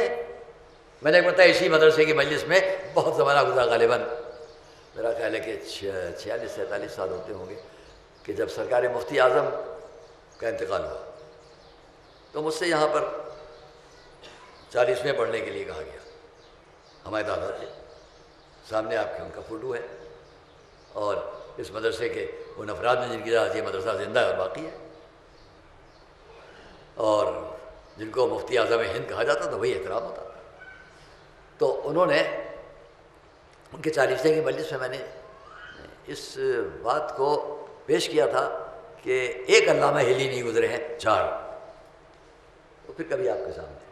Speaker 1: میں نے ایک مرتبہ اسی مدرسے کی مجلس میں بہت زمانہ گزرا، غالباً میرا خیال ہے کہ 46-47 سال ہوتے ہوں گے، کہ جب سرکار مفتی اعظم کا انتقال ہوا تو مجھ سے یہاں پر 40ویں پڑھنے کے لیے کہا گیا. ہمارے دادا تھے، سامنے آپ کے ان کا فوٹو ہے، اور اس مدرسے کے ان افراد میں جن کی وجہ سے یہ مدرسہ زندہ ہے اور باقی ہے، اور جن کو مفتی اعظم ہند کہا جاتا تھا وہی احترام ہوتا. تو انہوں نے ان کے 40ویں کی مجلس میں نے اس بات کو پیش کیا تھا کہ ایک علامہ ہلی نہیں گزرے ہیں، 4. تو پھر کبھی آپ کے سامنے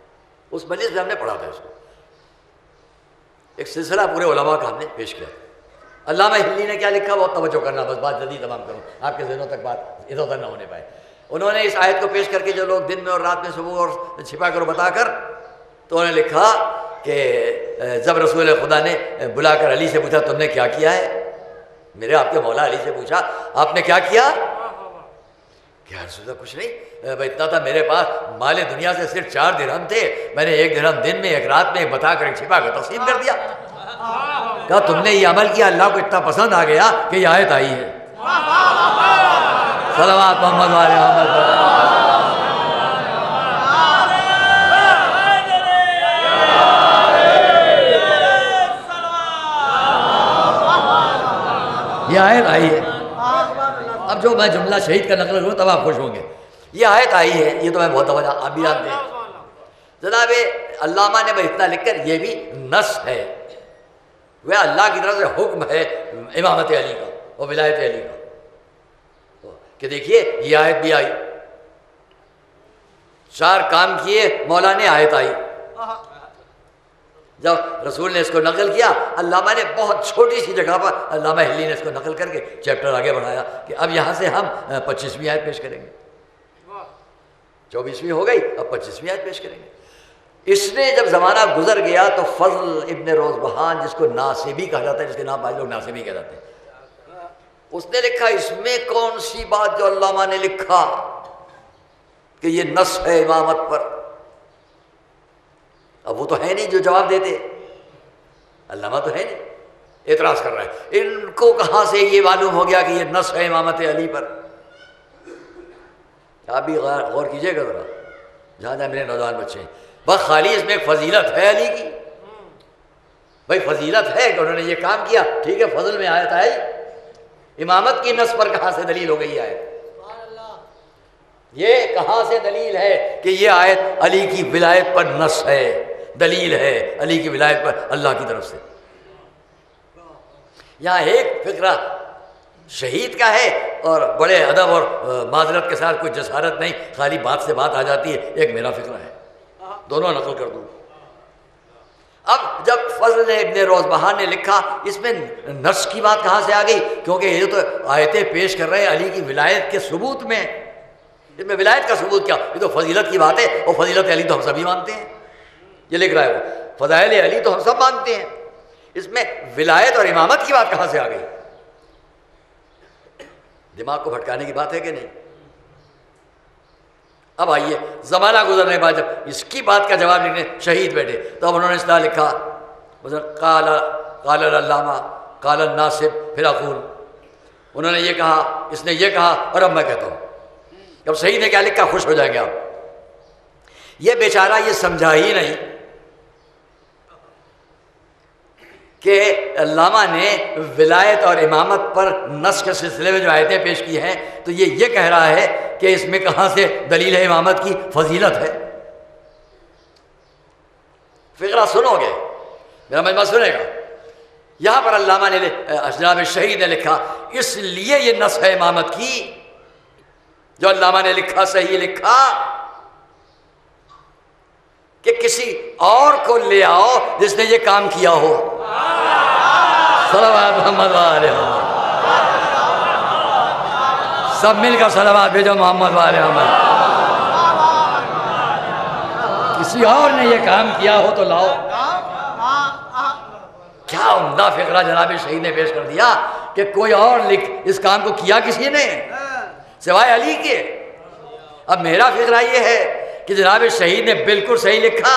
Speaker 1: اس مجلس میں ہم نے پڑھا تھا اس کو، ایک سلسلہ پورے علماء کا ہم نے پیش کیا. علامہ ہلی نے کیا لکھا، بہت توجہ کرنا، بس بات جلدی تمام کروں، آپ کے ذہنوں تک بات ادھر ادھر نہ ہونے پائے. انہوں نے اس آیت کو پیش کر کے جو لوگ دن میں اور رات میں صبح اور چھپا کر بتا کر، تو انہوں نے لکھا کہ جب رسول خدا نے بلا کر علی سے پوچھا تم نے کیا کیا ہے، میرے آپ کے مولا علی سے پوچھا آپ نے کیا کیا، کیا رسول اللہ کچھ نہیں، اتنا تھا میرے پاس مال دنیا سے صرف 4 درہم تھے، میں نے 1 درہم دن میں 1 رات میں 1 بتا کر 1 چھپا کر تقسیم کر دیا. کہا تم نے یہ عمل کیا، اللہ کو اتنا پسند آ گیا کہ یہ آیت آئی ہے. صلوات محمد علیہ محمد. یہ آیت آئی ہے. اب جو میں جملہ شہید کا نقل کروں تب آپ خوش ہوں گے. یہ آیت آئی ہے، یہ تو میں بہت توجہ آپ بھی جانتے ہیں. جناب علامہ نے بھائی اتنا لکھ کر، یہ بھی نص ہے، وہ اللہ کی طرف سے حکم ہے امامت علی کا اور ولایت علی کا، کہ دیکھیے یہ آیت بھی آئی، 4 کام کیے مولا نے، آیت آئی. جب رسول نے اس کو نقل کیا، علامہ نے بہت چھوٹی سی جگہ پر، علامہ ہلی نے اس کو نقل کر کے چیپٹر آگے بڑھایا کہ اب یہاں سے ہم 25ویں آیت پیش کریں گے. 24ویں ہو گئی، اب 25ویں آیت پیش کریں گے. اس نے جب زمانہ گزر گیا تو فضل ابن روزبہان، جس کو ناصبی کہا جاتا ہے، جس کے نام بھائی لوگ ناصبی کہہ جاتے ہیں، اس نے لکھا اس میں کون سی بات جو علامہ نے لکھا کہ یہ نص ہے امامت پر. اب وہ تو ہے نہیں جو جواب دیتے، علامہ تو ہے نہیں، اعتراض کر رہا ہے. ان کو کہاں سے یہ معلوم ہو گیا کہ یہ نص ہے امامت علی پر؟ آپ بھی غور کیجئے گا ذرا، جہاں جہاں میرے نوجوان بچے ہیں. بس خالی اس میں ایک فضیلت ہے علی کی، بھائی فضیلت ہے کہ انہوں نے یہ کام کیا، ٹھیک ہے، فضل میں آیت آئی. امامت کی نص پر کہاں سے دلیل ہو گئی آیت؟ یہ کہاں سے دلیل ہے کہ یہ آیت علی کی ولایت پر نص ہے، دلیل ہے علی کی ولایت پر اللہ کی طرف سے؟ یہاں ایک فقرہ شہید کا ہے اور بڑے ادب اور معذرت کے ساتھ کوئی جسارت نہیں، خالی بات سے بات آ جاتی ہے. ایک میرا فقرہ ہے، دونوں نقل کر دوں. اب جب فضل ابن روزبہان نے لکھا اس میں نص کی بات کہاں سے آ گئی، کیونکہ یہ تو آیتیں پیش کر رہے ہیں علی کی ولایت کے ثبوت میں، اس میں ولایت کا ثبوت کیا، یہ تو فضیلت کی بات ہے، اور فضیلت علی تو ہم سبھی مانتے ہیں. یہ لکھ رہا ہے وہ فضائل علی تو ہم سب مانتے ہیں، اس میں ولایت اور امامت کی بات کہاں سے آ گئی؟ دماغ کو بھٹکانے کی بات ہے کہ نہیں؟ اب آئیے زمانہ گزرنے کے بعد جب اس کی بات کا جواب لکھنے شہید بیٹھے تو اب انہوں نے اس طرح لکھا، قال العلامہ قال الناصب پھر اقول. انہوں نے یہ کہا، اس نے یہ کہا، اور اب میں کہتا ہوں. اب شہید نے کیا لکھا، خوش ہو جائیں گے آپ. یہ بیچارہ یہ سمجھا ہی نہیں کہ علامہ نے ولایت اور امامت پر نص کے سلسلے میں جو آیتیں پیش کی ہیں تو یہ کہہ رہا ہے کہ اس میں کہاں سے دلیل ہے امامت کی، فضیلت ہے. فقرہ سنو گے، میرا مجمع سنے گا. یہاں پر علامہ نے جناب شہید نے لکھا اس لیے یہ نص ہے امامت کی، جو علامہ نے لکھا صحیح لکھا کہ کسی اور کو لے آؤ جس نے یہ کام کیا ہو. صلوات محمد علیہ محمد. سب مل کر صلوات بھیجو محمد علیہ محمد. کسی اور نے یہ کام کیا ہو تو لاؤ. کیا عمدہ فقرہ جناب شہید نے پیش کر دیا. کہ کوئی اور لکھ، اس کام کو کیا کسی نے سوائے علی کے؟ اب میرا فکرہ یہ ہے کہ جناب شہید نے بالکل صحیح لکھا،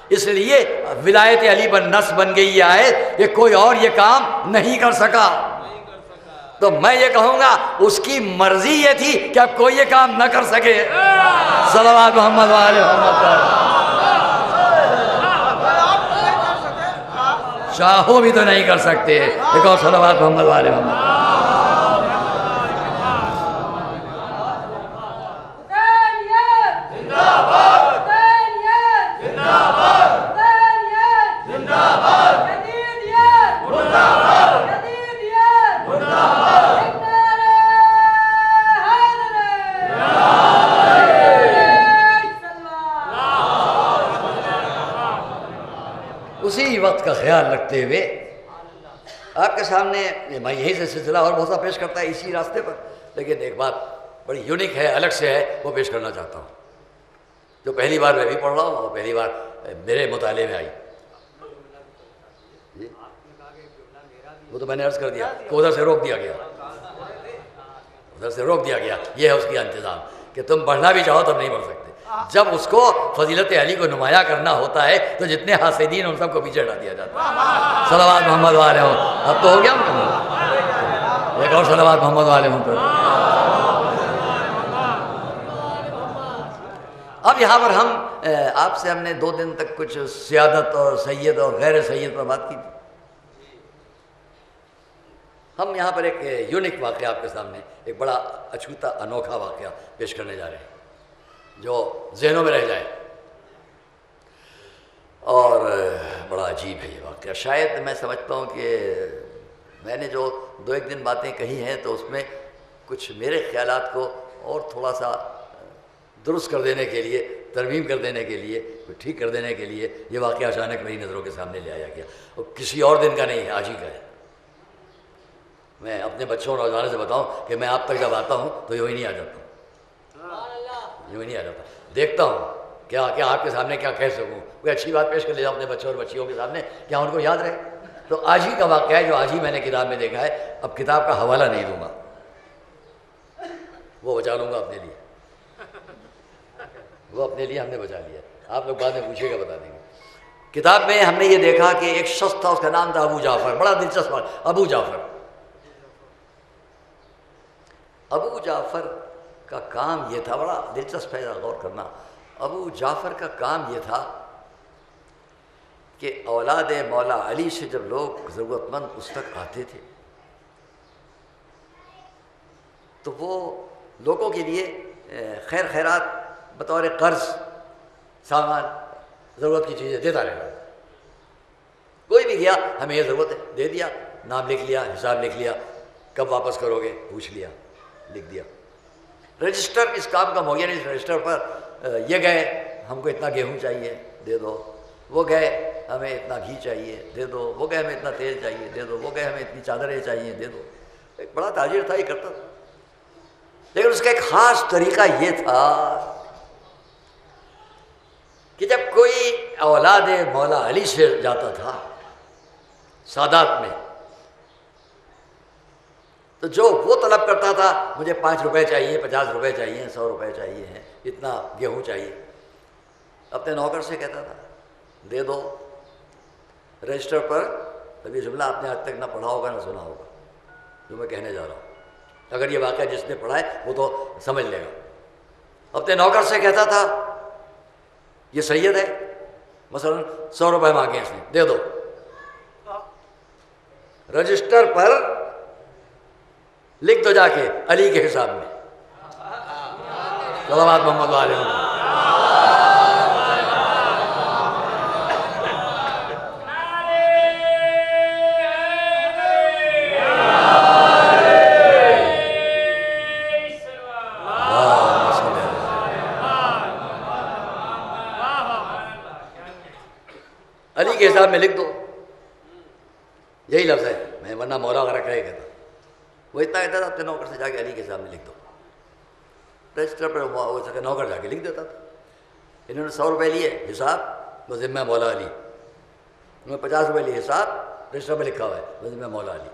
Speaker 1: اس لیے ولایت علی پر نص بن گئی یہ آیت کہ کوئی اور یہ کام نہیں کر سکا۔ تو میں یہ کہوں گا اس کی مرضی یہ تھی کہ اب کوئی یہ کام نہ کر سکے۔ صلوات محمد و آل محمد۔ چاہو بھی تو نہیں کر سکتے، ایک اور صلوات محمد و آل محمد۔ اسی وقت کا خیال رکھتے ہوئے آپ کے سامنے میں یہی سے سلسلہ اور بہت سا پیش کرتا ہے اسی راستے پر، لیکن ایک بات بڑی یونیک ہے، الگ سے ہے، وہ پیش کرنا چاہتا ہوں، جو پہلی بار میں بھی پڑھ رہا ہوں اور پہلی بار میرے مطالعے میں آئی۔ وہ تو میں نے عرض کر دیا کہ ادھر سے روک دیا گیا، ادھر سے روک دیا گیا، یہ ہے اس کا انتظام کہ تم پڑھنا بھی چاہو تب نہیں پڑھ سکتے۔ جب اس کو فضیلت علی کو نمایاں کرنا ہوتا ہے تو جتنے حاسدین ان سب کو پیچھے ہٹا دیا جاتا ہے۔ صلوات محمد والے ہوں، اب تو ہو گیا ایک اور صلوات محمد والے ہوں۔ اب یہاں پر ہم آپ سے ہم نے 2 دن تک کچھ سیادت اور سید اور غیر سید پر بات کی تھی۔ ہم یہاں پر ایک یونیک واقعہ آپ کے سامنے، ایک بڑا اچھوتا انوکھا واقعہ پیش کرنے جا رہے ہیں جو ذہنوں میں رہ جائے، اور بڑا عجیب ہے یہ واقعہ۔ شاید میں سمجھتا ہوں کہ میں نے جو 2-1 دن باتیں کہی ہیں تو اس میں کچھ میرے خیالات کو اور تھوڑا سا درست کر دینے کے لیے، ترمیم کر دینے کے لیے، ٹھیک کر دینے کے لیے یہ واقعہ اچانک میری نظروں کے سامنے لے آیا گیا، اور کسی اور دن کا نہیں ہے، آج ہی کا ہے۔ میں اپنے بچوں اور نوجوانوں سے بتاؤں کہ میں آپ تک جب آتا ہوں تو یوں ہی نہیں آ جاتا ہوں، یوں ہی نہیں آ جاتا، دیکھتا ہوں کیا آپ کے سامنے کیا کہہ سکوں، کوئی اچھی بات پیش کر لے جاؤں اپنے بچوں اور بچیوں کے سامنے، کیا ان کو یاد رہے۔ تو آج ہی کا واقعہ ہے جو آج ہی میں نے کتاب میں دیکھا ہے، اب کتاب کا حوالہ نہیں دوں گا، وہ بچا لوں گا اپنے لیے، وہ اپنے لیے ہم نے بچا لیا، آپ لوگ بعد میں پوچھے گا بتا دیں گے۔ کتاب میں ہم نے یہ دیکھا کہ ایک شخص تھا، اس کا نام تھا ابو جعفر، بڑا دلچسپ، ابو جعفر۔ ابو جعفر کا کام یہ تھا، بڑا دلچسپ ہے غور کرنا، ابو جعفر کا کام یہ تھا کہ اولاد مولا علی سے جب لوگ ضرورت مند اس تک آتے تھے تو وہ لوگوں کے لیے خیر خیرات بطور قرض سامان ضرورت کی چیزیں دیتا رہتا۔ کوئی بھی گیا ہمیں یہ ضرورت ہے، دے دیا، نام لکھ لیا، حساب لکھ لیا، کب واپس کرو گے پوچھ لیا، لکھ دیا۔ رجسٹر اس کام کا مہیا نہیں، رجسٹر پر یہ گئے ہم کو اتنا گیہوں چاہیے دے دو، وہ گئے ہمیں اتنا گھی چاہیے دے دو، وہ گئے ہمیں اتنا تیل چاہیے دے دو، وہ گئے ہمیں اتنی چادریں چاہیے دے دو۔ ایک بڑا تاجر تھا، یہ کرتا تھا، لیکن اس کا ایک خاص طریقہ یہ تھا کہ جب کوئی اولاد مولا علی سے جاتا تھا سادات میں تو جو وہ طلب کرتا تھا، مجھے 5 روپے چاہیے، 50 روپے چاہیے، 100 روپے چاہیے ہیں، اتنا گیہوں چاہیے، اپنے نوکر سے کہتا تھا دے دو۔ رجسٹر پر اب یہ جملہ آپ نے آج تک نہ پڑھا ہوگا نہ سنا ہوگا جو میں کہنے جا رہا ہوں، اگر یہ واقعہ جس نے پڑھا ہے وہ تو سمجھ لے گا۔ اپنے نوکر سے کہتا تھا یہ سید ہے، مثلا 100 روپے مانگے اس نے، دے دو۔ رجسٹر پر لکھ دو جا کے علی کے حساب میں، صلوات محمد علیہ وسلم۔ علی کے حساب میں لکھ دو، یہی لفظ ہے، میں ورنہ مولا وغیرہ کہے کہتا، وہ اتنا کہتا تھا اپنے نوکر سے جا کے علی کے سامنے لکھ دو۔ رجسٹر پر نوکر جا کے لکھ دیتا تھا۔ انہوں نے 100 روپے لیے حساب، وہ ذمہ مولا علی، انہوں نے 50 روپے لیے حساب، رجسٹر پہ لکھا ہوا ہے وہ ذمہ مولا علی۔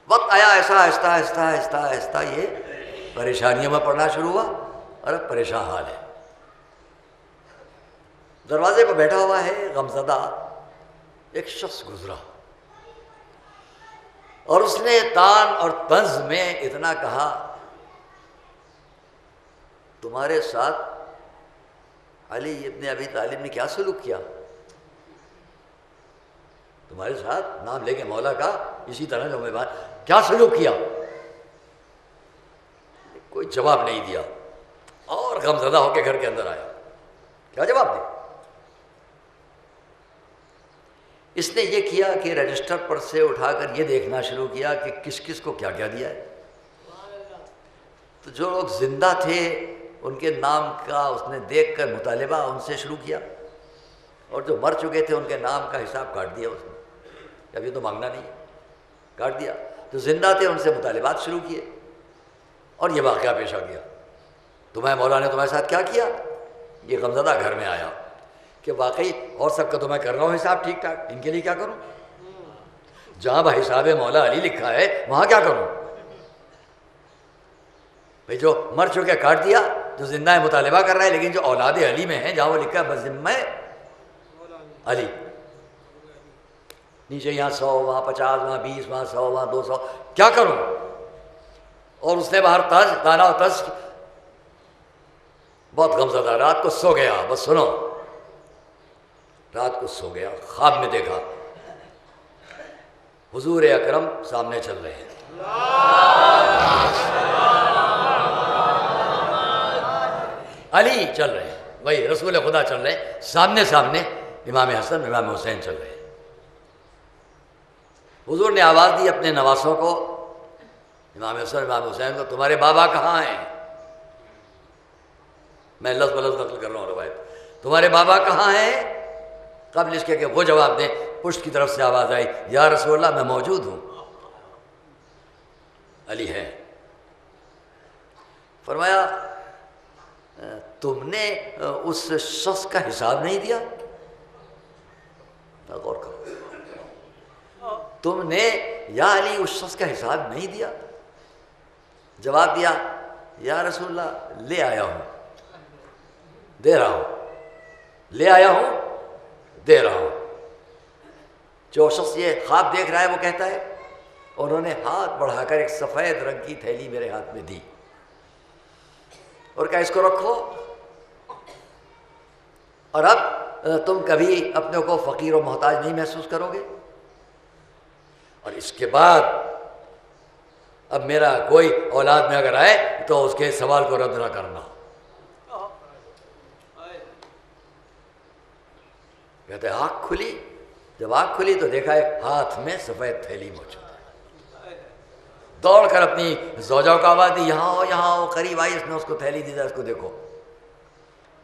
Speaker 1: وقت آیا ایسا آہستہ آہستہ آہستہ آہستہ یہ پریشانیوں میں پڑنا شروع ہوا اور اب پریشان حال ہے. دروازے پہ بیٹھا ہوا ہے غمزدہ ایک شخص گزرا اور اس نے طعن اور طنز میں اتنا کہا تمہارے ساتھ علی ابن ابی طالب نے کیا سلوک کیا؟ تمہارے ساتھ نام لے کے مولا کا اسی طرح جو میں بات کیا سلوک کیا؟ کوئی جواب نہیں دیا اور غمزدہ ہو کے گھر کے اندر آیا. کیا جواب دیا؟ اس نے یہ کیا کہ رجسٹر پر سے اٹھا کر یہ دیکھنا شروع کیا کہ کس کس کو کیا کیا دیا ہے. تو جو لوگ زندہ تھے ان کے نام کا اس نے دیکھ کر مطالبہ ان سے شروع کیا اور جو مر چکے تھے ان کے نام کا حساب کاٹ دیا اس نے. ابھی تو مانگنا نہیں ہے، کاٹ دیا. جو زندہ تھے ان سے مطالبات شروع کیے اور یہ واقعہ پیش آ گیا. تمہیں مولا نے تمہارے ساتھ کیا کیا؟ یہ غمزدہ گھر میں آیا کہ واقعی اور سب کا تو میں کر رہا ہوں حساب ٹھیک ٹھاک، ان کے لیے کیا کروں؟ جہاں بحساب مولا علی لکھا ہے وہاں کیا کروں؟ بھئی جو مر چکے کاٹ دیا، جو زندہ ہے مطالبہ کر رہا ہے، لیکن جو اولاد علی میں ہیں جہاں وہ لکھا ہے بذمہ علی، نیچے یہاں 100 وہاں 50 وہاں 20 وہاں 100 وہاں 200، کیا کروں؟ اور اس نے باہر تانا و تز بہت غمزدہ رات کو سو گیا. بس سنو، رات کو سو گیا، خواب میں دیکھا حضور اکرم سامنے چل رہے ہیں. علی چل رہے ہیں، وہی رسول خدا چل رہے ہیں، سامنے سامنے امام حسن امام حسین چل رہے ہیں. حضور نے آواز دی اپنے نواسوں کو، امام حسن امام حسین کو، تمہارے بابا کہاں ہیں؟ میں لفظ بلفظ نقل کر رہا ہوں روایت. تمہارے بابا کہاں ہیں؟ قبل اس کے کہ وہ جواب دیں پشت کی طرف سے آواز آئی، یا رسول اللہ میں موجود ہوں. علی ہے. فرمایا تم نے اس شخص کا حساب نہیں دیا؟ غور کرو، تم نے یا علی اس شخص کا حساب نہیں دیا؟ جواب دیا، یا رسول اللہ لے آیا ہوں دے رہا ہوں، لے آیا ہوں دے رہا ہوں. جو شخص یہ خواب دیکھ رہا ہے وہ کہتا ہے انہوں نے ہاتھ بڑھا کر ایک سفید رنگ کی تھیلی میرے ہاتھ میں دی اور کہا اس کو رکھو، اور اب تم کبھی اپنے کو فقیر و محتاج نہیں محسوس کرو گے، اور اس کے بعد اب میرا کوئی اولاد میں اگر آئے تو اس کے سوال کو رد نہ کرنا. کہتے آنکھ کھلی، جب آنکھ کھلی تو دیکھا ایک ہاتھ میں سفید تھیلی موجود ہے. دوڑ کر اپنی زوجہ کو آواز دی، یہاں ہو یہاں ہو. قریب آئی، اس نے اس کو تھیلی دی، اس کو دیکھو.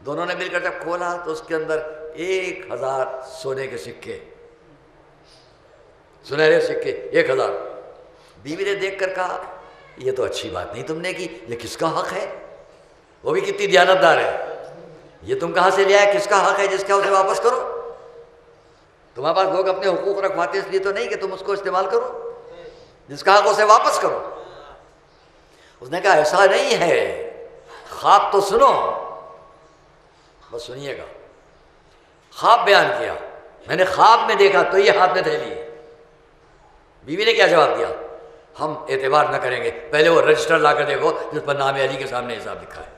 Speaker 1: دونوں نے مل کر جب کھولا تو اس کے اندر 1000 سونے کے سکے، سنہرے سکے 1000. بیوی نے دیکھ کر کہا یہ تو اچھی بات نہیں تم نے کی، یہ کس کا حق ہے؟ وہ بھی کتنی دیانتدار ہے. یہ تم کہاں سے لے آئے؟ کس کا حق ہے جس کا اسے واپس کرو؟ تمہارے پاس لوگ اپنے حقوق رکھواتے اس لیے تو نہیں کہ تم اس کو استعمال کرو، جس کا حق اسے واپس کرو. اس نے کہا ایسا نہیں ہے، خواب تو سنو. بس سنیے گا. خواب بیان کیا، میں نے خواب میں دیکھا تو یہ ہاتھ میں تھیلی ہے. بیوی نے کیا جواب دیا؟ ہم اعتبار نہ کریں گے، پہلے وہ رجسٹر لا کر دیکھو جس پر نام علی کے سامنے حساب لکھا ہے.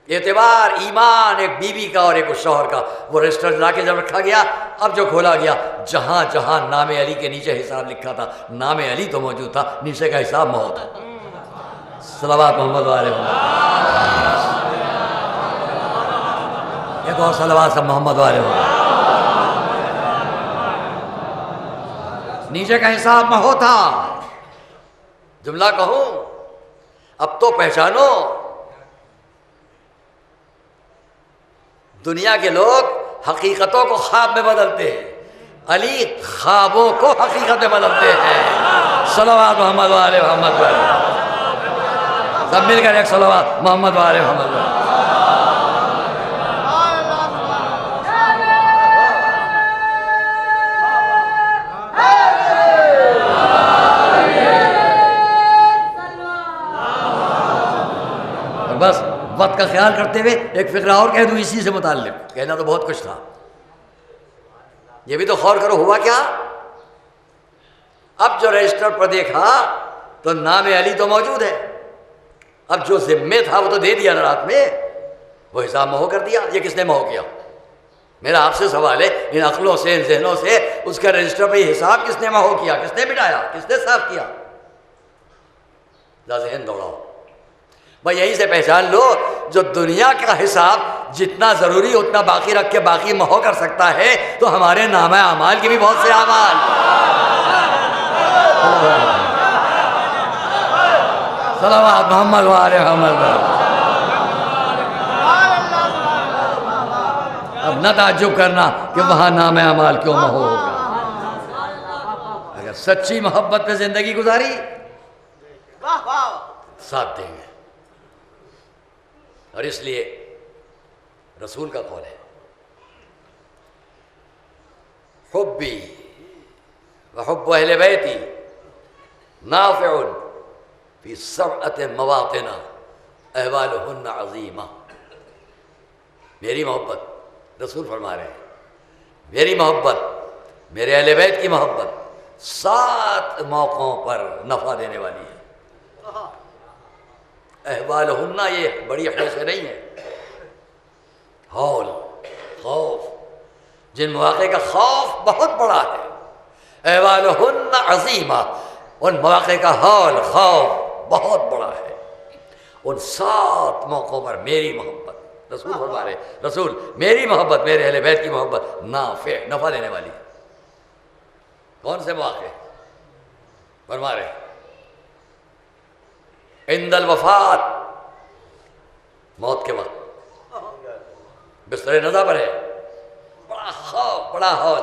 Speaker 1: اعتبار ایمان ایک بیوی کا اور ایک اس شوہر کا. وہ رجسٹر لا کے جب رکھا گیا، اب جو کھولا گیا جہاں جہاں نام علی کے نیچے حساب لکھا تھا نام علی تو موجود تھا، نیچے کا حساب محمد تھا. صلوات محمد والے ایک اور صلوات سب محمد والے نیچے کا حساب محو تھا. جملہ کہوں اب تو پہچانو، دنیا کے لوگ حقیقتوں کو خواب میں بدلتے ہیں، علی خوابوں کو حقیقت میں بدلتے ہیں. صلوات محمد والے محمد والے سب مل کر ایک صلوات محمد والے محمد والے. وقت کا خیال کرتے ہوئے ایک فقرہ اور کہہ دوں اسی سے متعلق، کہنا تو بہت کچھ تھا، یہ بھی تو غور کرو ہوا کیا۔ اب جو رجسٹر پر دیکھا تو نام علی تو موجود ہے، اب جو ذمے تھا وہ تو دے دیا نا رات میں، وہ حساب محو کر دیا۔ یہ کس نے محو کیا؟ میرا آپ سے سوال ہے، ان عقلوں سے، ان ذہنوں سے اس کا رجسٹر پہ یہ حساب کس نے محو کیا، کس نے مٹایا، کس نے صاف کیا؟ ذہن دوڑاؤ بھائی، یہیں سے پہچان لو جو دنیا کا حساب جتنا ضروری اتنا باقی رکھ کے باقی محو کر سکتا ہے، تو ہمارے نامہ اعمال کے بھی بہت سے اعمال۔ صلوات محمد وآل محمد۔ اب نہ تعجب کرنا کہ وہاں نام اعمال کیوں محو ہوگا۔ اگر سچی محبت میں زندگی گزاری ساتھ دیں گے، اور اس لیے رسول کا قول ہے، حبی وحب اہل بیتی نافع فی سبعۃ مواطن احوالہن عظیمہ۔ میری محبت، رسول فرما رہے ہیں، میری محبت، میرے اہل بیت کی محبت 7 موقعوں پر نفع دینے والی ہے۔ احوالہن یہ بڑی حوص سے نہیں ہے، ہول، خوف، جن مواقع کا خوف بہت بڑا ہے، احوالہن عظیمہ، ان مواقع کا ہول، خوف بہت بڑا ہے، ان 7 موقعوں پر میری محبت، رسول فرما رہے، رسول میری محبت، میرے اہل بیت کی محبت نافع، نفع دینے والی ہے۔ کون سے مواقع فرما رہے؟ عند الوفات، موت کے وقت بستر نزا پر ہے، بڑا خوف، بڑا ہول،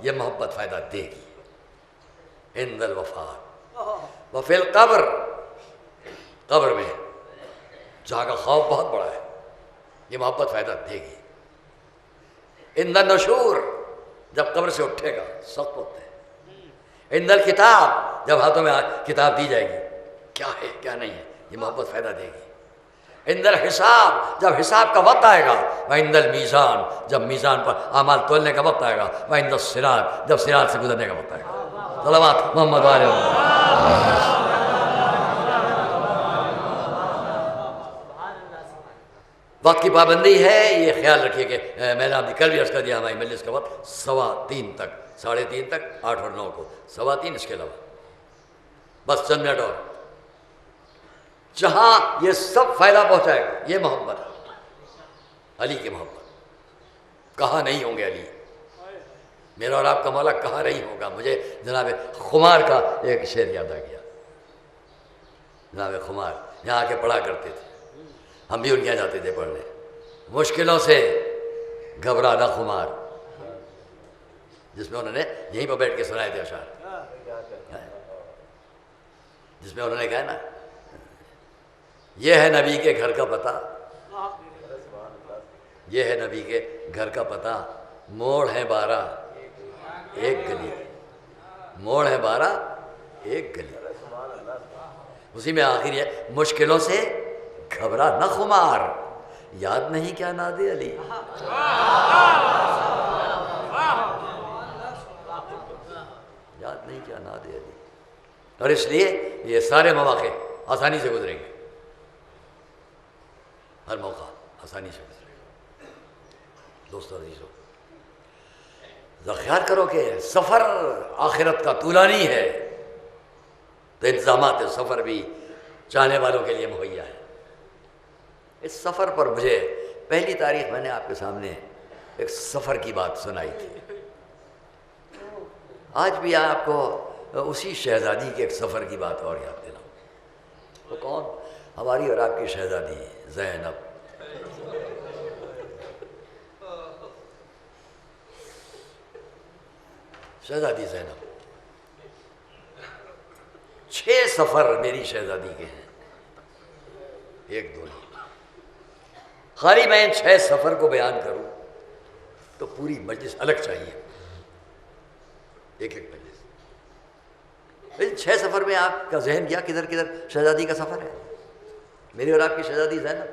Speaker 1: یہ محبت فائدہ دے گی عند الوفات۔ وفی القبر، قبر میں جہاں کا خوف بہت بڑا ہے، یہ محبت فائدہ دے گی۔ عند النشور، جب قبر سے اٹھے گا، سخت وقت ہے۔ عند الکتاب، جب ہاتھوں میں کتاب دی جائے گی، کیا ہے کیا نہیں ہے، یہ محبت فائدہ دے گی۔ عند الحساب، جب حساب کا وقت آئے گا، وعند المیزان، جب میزان پر اعمال تولنے کا وقت آئے گا، وعند الصراط، جب صراط سے گزرنے کا وقت آئے گا۔ صلوات محمد وآل محمد۔ وقت کی پابندی ہے، یہ خیال رکھیے کہ میں نے آپ نے کل بھی عرض کر دیا، ہماری مجلس کا وقت 3:15 تک، 3:30 تک، 8 اور 9 کو 3:15، اس کے علاوہ بس چند منٹ اور۔ جہاں یہ سب فائدہ پہنچائے گا یہ محبت، علی کی محبت، کہاں نہیں ہوں گے علی، میرا اور آپ کا مولا کہاں نہیں ہوگا۔ مجھے جناب خمار کا ایک شعر یاد آ گیا، جناب خمار یہاں آ کے پڑھا کرتے تھے، ہم بھی ان کے یہاں جاتے تھے پڑھنے۔ مشکلوں سے گھبرا نہ خمار، جس میں انہوں نے یہیں پر بیٹھ کے سنائے تھے اشعار، جس میں انہوں نے کہا نا، یہ ہے نبی کے گھر کا پتہ، یہ ہے نبی کے گھر کا پتہ، موڑ ہے 12 ایک گلی، موڑ ہے 12 ایک گلی۔ اسی میں آخر ہے، مشکلوں سے گھبرا نہ خمار، یاد نہیں کیا ناد علی۔ یاد نہیں کیا ناد علی۔ اور اس لیے یہ سارے مواقع آسانی سے گزریں گے، ہر موقع آسانی سے گزرے گا۔ دوستو عزیزو، ذرا خیال کرو کہ سفر آخرت کا طولانی ہے، تو انتظامات سفر بھی چاہنے والوں کے لیے مہیا ہے۔ اس سفر پر مجھے پہلی تاریخ میں نے آپ کے سامنے ایک سفر کی بات سنائی تھی، آج بھی آپ کو اسی شہزادی کے ایک سفر کی بات اور یاد دلاؤں۔ وہ کون؟ ہماری اور آپ کی شہزادی زینب۔ شہزادی زینب، 6 سفر میری شہزادی کے ہیں، ایک دو نہیں۔ خالی میں ان 6 سفر کو بیان کروں تو پوری مجلس الگ چاہیے، ایک ایک مجلس۔ ان 6 سفر میں آپ کا ذہن گیا کدھر کدھر؟ شہزادی کا سفر ہے، میری اور آپ کی شہزادی زینب۔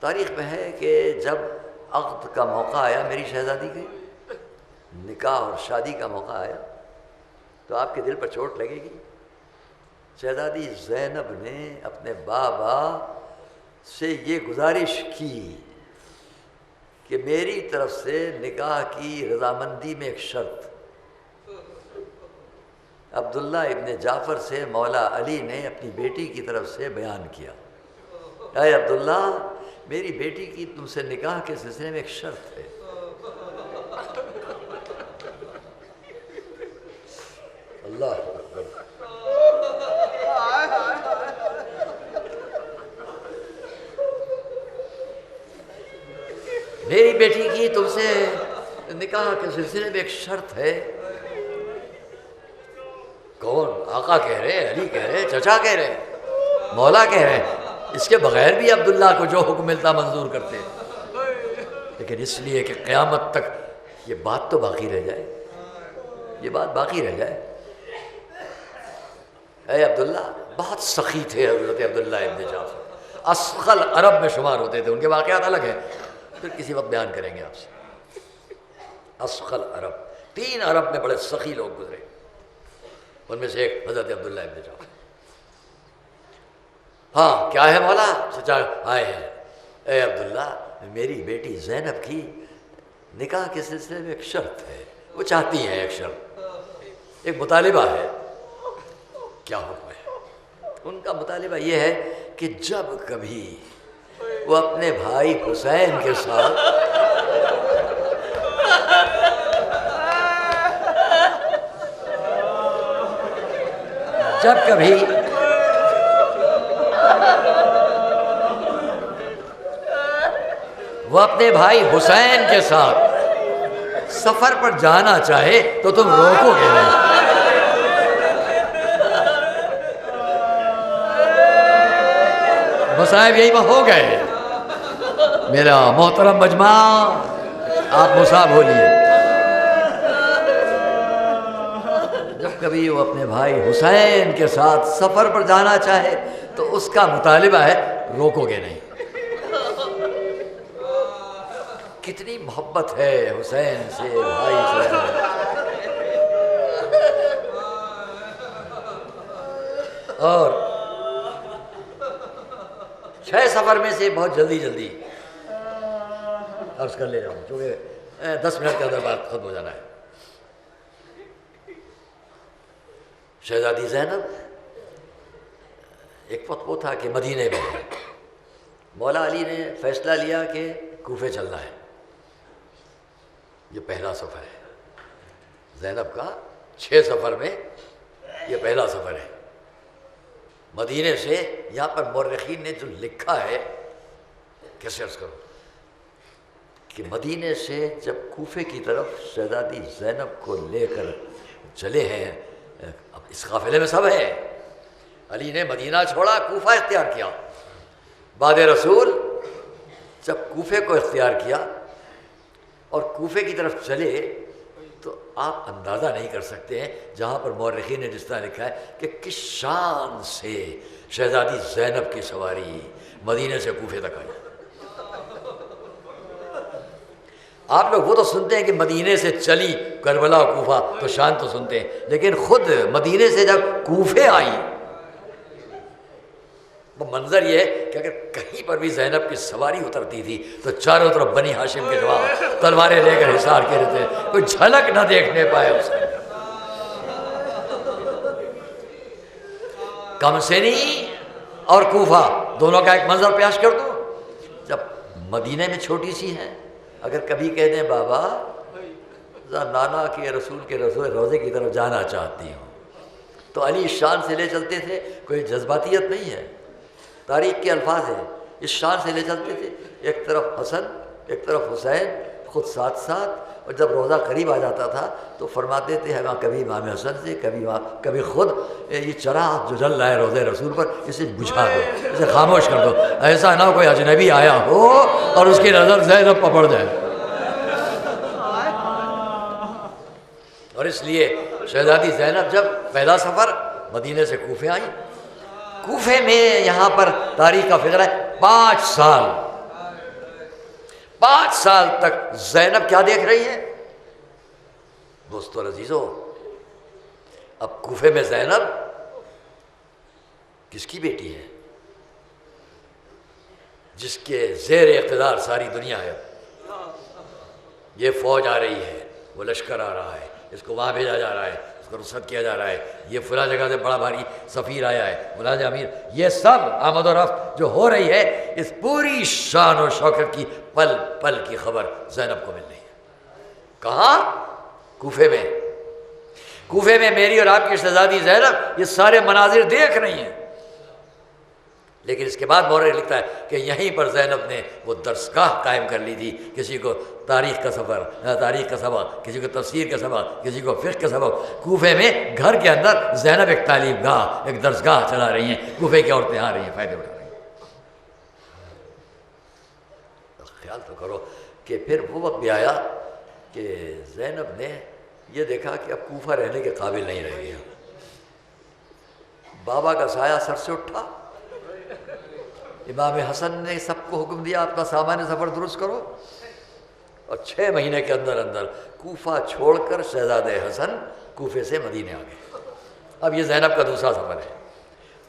Speaker 1: تاریخ میں ہے کہ جب عقد کا موقع آیا میری شہزادی کے، نکاح اور شادی کا موقع آیا، تو آپ کے دل پر چوٹ لگے گی۔ شہزادی زینب نے اپنے بابا سے یہ گزارش کی کہ میری طرف سے نکاح کی رضامندی میں ایک شرط۔ عبداللہ ابن جعفر سے مولا علی نے اپنی بیٹی کی طرف سے بیان کیا، اے عبداللہ، میری بیٹی کی تم سے نکاح کے سلسلے میں ایک شرط ہے۔ اللہ اکبر۔ میری بیٹی کی تم سے نکاح کے سلسلے میں ایک شرط ہے۔ کون؟ آقا کہہ رہے، علی کہہ رہے، چچا کہہ رہے، مولا کہہ رہے ہیں، اس کے بغیر بھی عبداللہ کو جو حکم ملتا منظور کرتے، لیکن اس لیے کہ قیامت تک یہ بات تو باقی رہ جائے، یہ بات باقی رہ جائے۔ اے عبداللہ، بہت سخی تھے حضرت عبداللہ ابن جعفر، اسخل عرب میں شمار ہوتے تھے، ان کے واقعات الگ ہیں، پھر کسی وقت بیان کریں گے آپ سے۔ اسخل عرب، 3 عرب میں بڑے سخی لوگ گزرے، ان میں سے ایک حضرت عبداللہ ابن جعفر۔ ہاں کیا ہے مولا؟ چچا آئے ہیں۔ اے عبداللہ، میری بیٹی زینب کی نکاح کے سلسلے میں ایک شرط ہے، وہ چاہتی ہیں ایک شرط، ایک مطالبہ ہے۔ کیا حکم ہے؟ ان کا مطالبہ یہ ہے کہ جب کبھی وہ اپنے بھائی حسین کے ساتھ سفر پر جانا چاہے تو تم روکو گے نہیں۔ مصائب یہی ہو گئے۔ میرا محترم مجمع، آپ مصاب ہو لیے۔ جب کبھی وہ اپنے بھائی حسین کے ساتھ سفر پر جانا چاہے تو اس کا مطالبہ ہے روکو گے نہیں۔ کتنی محبت ہے حسین سے، بھائی سے۔ اور 6 سفر میں سے بہت جلدی عرض کر لے جاؤں، چونکہ 10 منٹ کے اندر بات ختم ہو جانا ہے۔ شہزادی زینب، ایک وقت وہ تھا کہ مدینے میں مولا علی نے فیصلہ لیا کہ کوفے چلنا ہے۔ یہ پہلا سفر ہے زینب کا، 6 سفر میں یہ پہلا سفر ہے۔ مدینے سے، یہاں پر مورخین نے جو لکھا ہے، کیسے عرض کروں کہ مدینے سے جب کوفے کی طرف شہزادی زینب کو لے کر چلے ہیں، اب اس قافلے میں سب ہے، علی نے مدینہ چھوڑا، کوفہ اختیار کیا۔ بعد رسول جب کوفے کو اختیار کیا اور کوفے کی طرف چلے تو آپ اندازہ نہیں کر سکتے ہیں، جہاں پر مورخین نے جس طرح لکھا ہے کہ کس شان سے شہزادی زینب کی سواری مدینے سے کوفے تک آئی۔ آپ لوگ وہ تو سنتے ہیں کہ مدینے سے چلی کربلا و کوفہ، تو شان تو سنتے ہیں، لیکن خود مدینے سے جب کوفے آئی، وہ منظر یہ ہے کہ اگر کہیں پر بھی زینب کی سواری اترتی تھی تو چاروں طرف بنی ہاشم کے جوان تلواریں لے کر حصار کے رہتے، کوئی جھلک نہ دیکھنے پائے اس کے۔ کمسنی اور کوفہ دونوں کا ایک منظر پیش کر دو۔ جب مدینے میں چھوٹی سی ہیں، اگر کبھی کہہ دیں بابا نانا کے رسول کے روضے کی طرف جانا چاہتی ہوں، تو علی اس شان سے لے چلتے تھے، کوئی جذباتیت نہیں ہے، تاریخ کے الفاظ ہیں، اس شان سے لے چلتے تھے، ایک طرف حسن ایک طرف حسین، خود ساتھ ساتھ، اور جب روزہ قریب آ جاتا تھا تو فرماتے تھے ہمیں کبھی امام حسن سے، کبھی خود یہ چراغ جو جل رہا ہے روضہ رسول پر، اسے بجھا دو، اسے خاموش کر دو، ایسا نہ ہو کوئی اجنبی آیا ہو اور اس کی نظر زینب پر پڑ جائے۔ اور اس لیے شہزادی زینب جب پہلا سفر مدینے سے کوفے آئی، کوفے میں یہاں پر تاریخ کا فکر ہے 5 سال 5 سال تک زینب کیا دیکھ رہی ہے؟ دوستو عزیزو، اب کوفے میں زینب کس کی بیٹی ہے؟ جس کے زیر اقتدار ساری دنیا ہے. یہ فوج آ رہی ہے، وہ لشکر آ رہا ہے، اس کو وہاں بھیجا جا رہا ہے، اس کو رخصت کیا جا رہا ہے، یہ فلاں جگہ سے بڑا بھاری سفیر آیا ہے، فلاں امیر، یہ سب آمد و رفت جو ہو رہی ہے، اس پوری شان و شوکت کی پل پل کی خبر زینب کو مل رہی ہے. کہاں؟ کوفے میں. کوفے میں میری اور آپ کی شہزادی زینب یہ سارے مناظر دیکھ رہی ہیں. لیکن اس کے بعد مورخ لکھتا ہے کہ یہیں پر زینب نے وہ درسگاہ قائم کر لی تھی. کسی کو تاریخ کا سبق، کسی کو تفسیر کا سبق، کسی کو فقہ کا سبق. کوفے میں گھر کے اندر زینب ایک تعلیم گاہ، ایک درسگاہ چلا رہی ہیں. کوفے کی عورتیں آ رہی ہیں، فائدے اٹھا رہی ہیں. خیال تو کرو کہ پھر وہ وقت بھی آیا کہ زینب نے یہ دیکھا کہ اب کوفہ رہنے کے قابل نہیں رہ گیا. بابا کا سایہ سر سے اٹھا. امام حسن نے سب کو حکم دیا اپنا سامان سفر درست کرو، اور 6 مہینے کے اندر اندر کوفہ چھوڑ کر شہزادہ حسن کوفے سے مدینے آ گئے. اب یہ زینب کا دوسرا سفر ہے.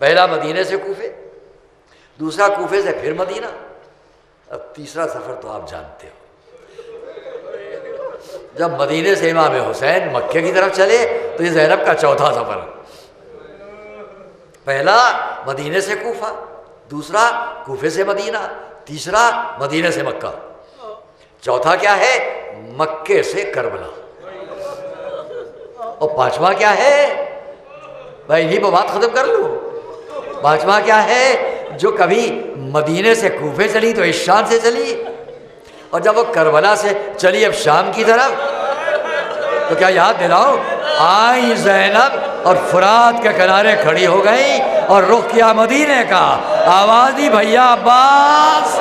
Speaker 1: پہلا مدینے سے کوفے، دوسرا کوفے سے پھر مدینہ، اب تیسرا سفر تو آپ جانتے ہو. جب مدینے سے امام حسین مکے کی طرف چلے تو یہ زینب کا چوتھا سفر. پہلا مدینے سے کوفہ، دوسرا کوفے سے مدینہ، تیسرا مدینے سے مکہ، چوتھا کیا ہے؟ مکے سے کربلا، اور پانچواں کیا ہے؟ بھائی انہی پہ بات ختم کر لوں. پانچواں کیا ہے؟ جو کبھی مدینے سے کوفے چلی تو اس شام سے چلی، اور جب وہ کربلا سے چلی اب شام کی طرف تو کیا یاد دلاؤ، آئی زینب اور فرات کے کنارے کھڑی ہو گئی اور رخ کیا مدینے کا. آواز دی بھیا عباس.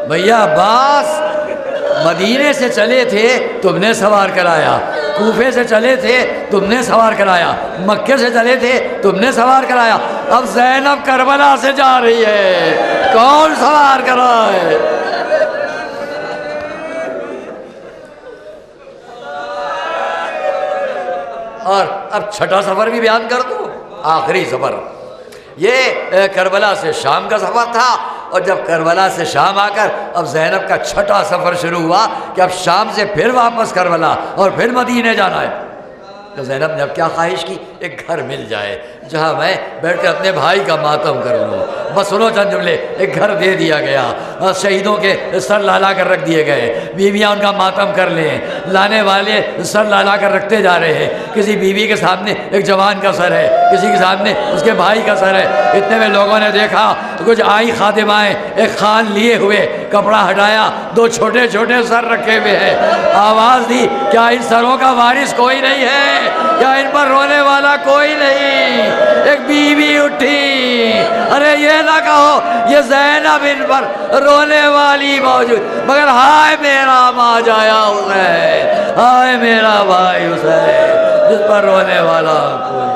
Speaker 1: بھیا عباس، مدینے سے چلے تھے تم نے سوار کرایا، کوفے سے چلے تھے تم نے سوار کرایا، مکے سے چلے تھے تم نے سوار کرایا، اب زینب کربلا سے جا رہی ہے، کون سوار کرائے؟ اور اب چھٹا سفر بھی بیان کر دوں، آخری سفر. یہ کربلا سے شام کا سفر تھا، اور جب کربلا سے شام آ کر اب زینب کا چھٹا سفر شروع ہوا کہ اب شام سے پھر واپس کربلا اور پھر مدینے جانا ہے. تو زینب نے اب کیا خواہش کی؟ ایک گھر مل جائے جہاں میں بیٹھ کے اپنے بھائی کا ماتم کر لوں. بس سنو چند جملے. ایک گھر دے دیا گیا، شہیدوں کے سر لالا کر رکھ دیے گئے، بیویاں ان کا ماتم کر لیں، لانے والے سر لالا کر رکھتے جا رہے ہیں. کسی بیوی کے سامنے ایک جوان کا سر ہے، کسی کے سامنے اس کے بھائی کا سر ہے. اتنے میں لوگوں نے دیکھا تو کچھ آئی خادمائیں ایک خان لیے ہوئے، کپڑا ہٹایا، 2 چھوٹے چھوٹے سر رکھے ہوئے ہیں. آواز دی کیا ان سروں کا وارث کوئی نہیں ہے؟ کیا ان پر رونے والا کوئی نہیں؟ ایک بیوی اٹھی، ارے یہ نہ کہو یہ زینب ان پر رونے والی موجود، مگر ہائے میرا ماں جایا حسین، ہائے میرا بھائی حسین جس پر رونے والا کوئی.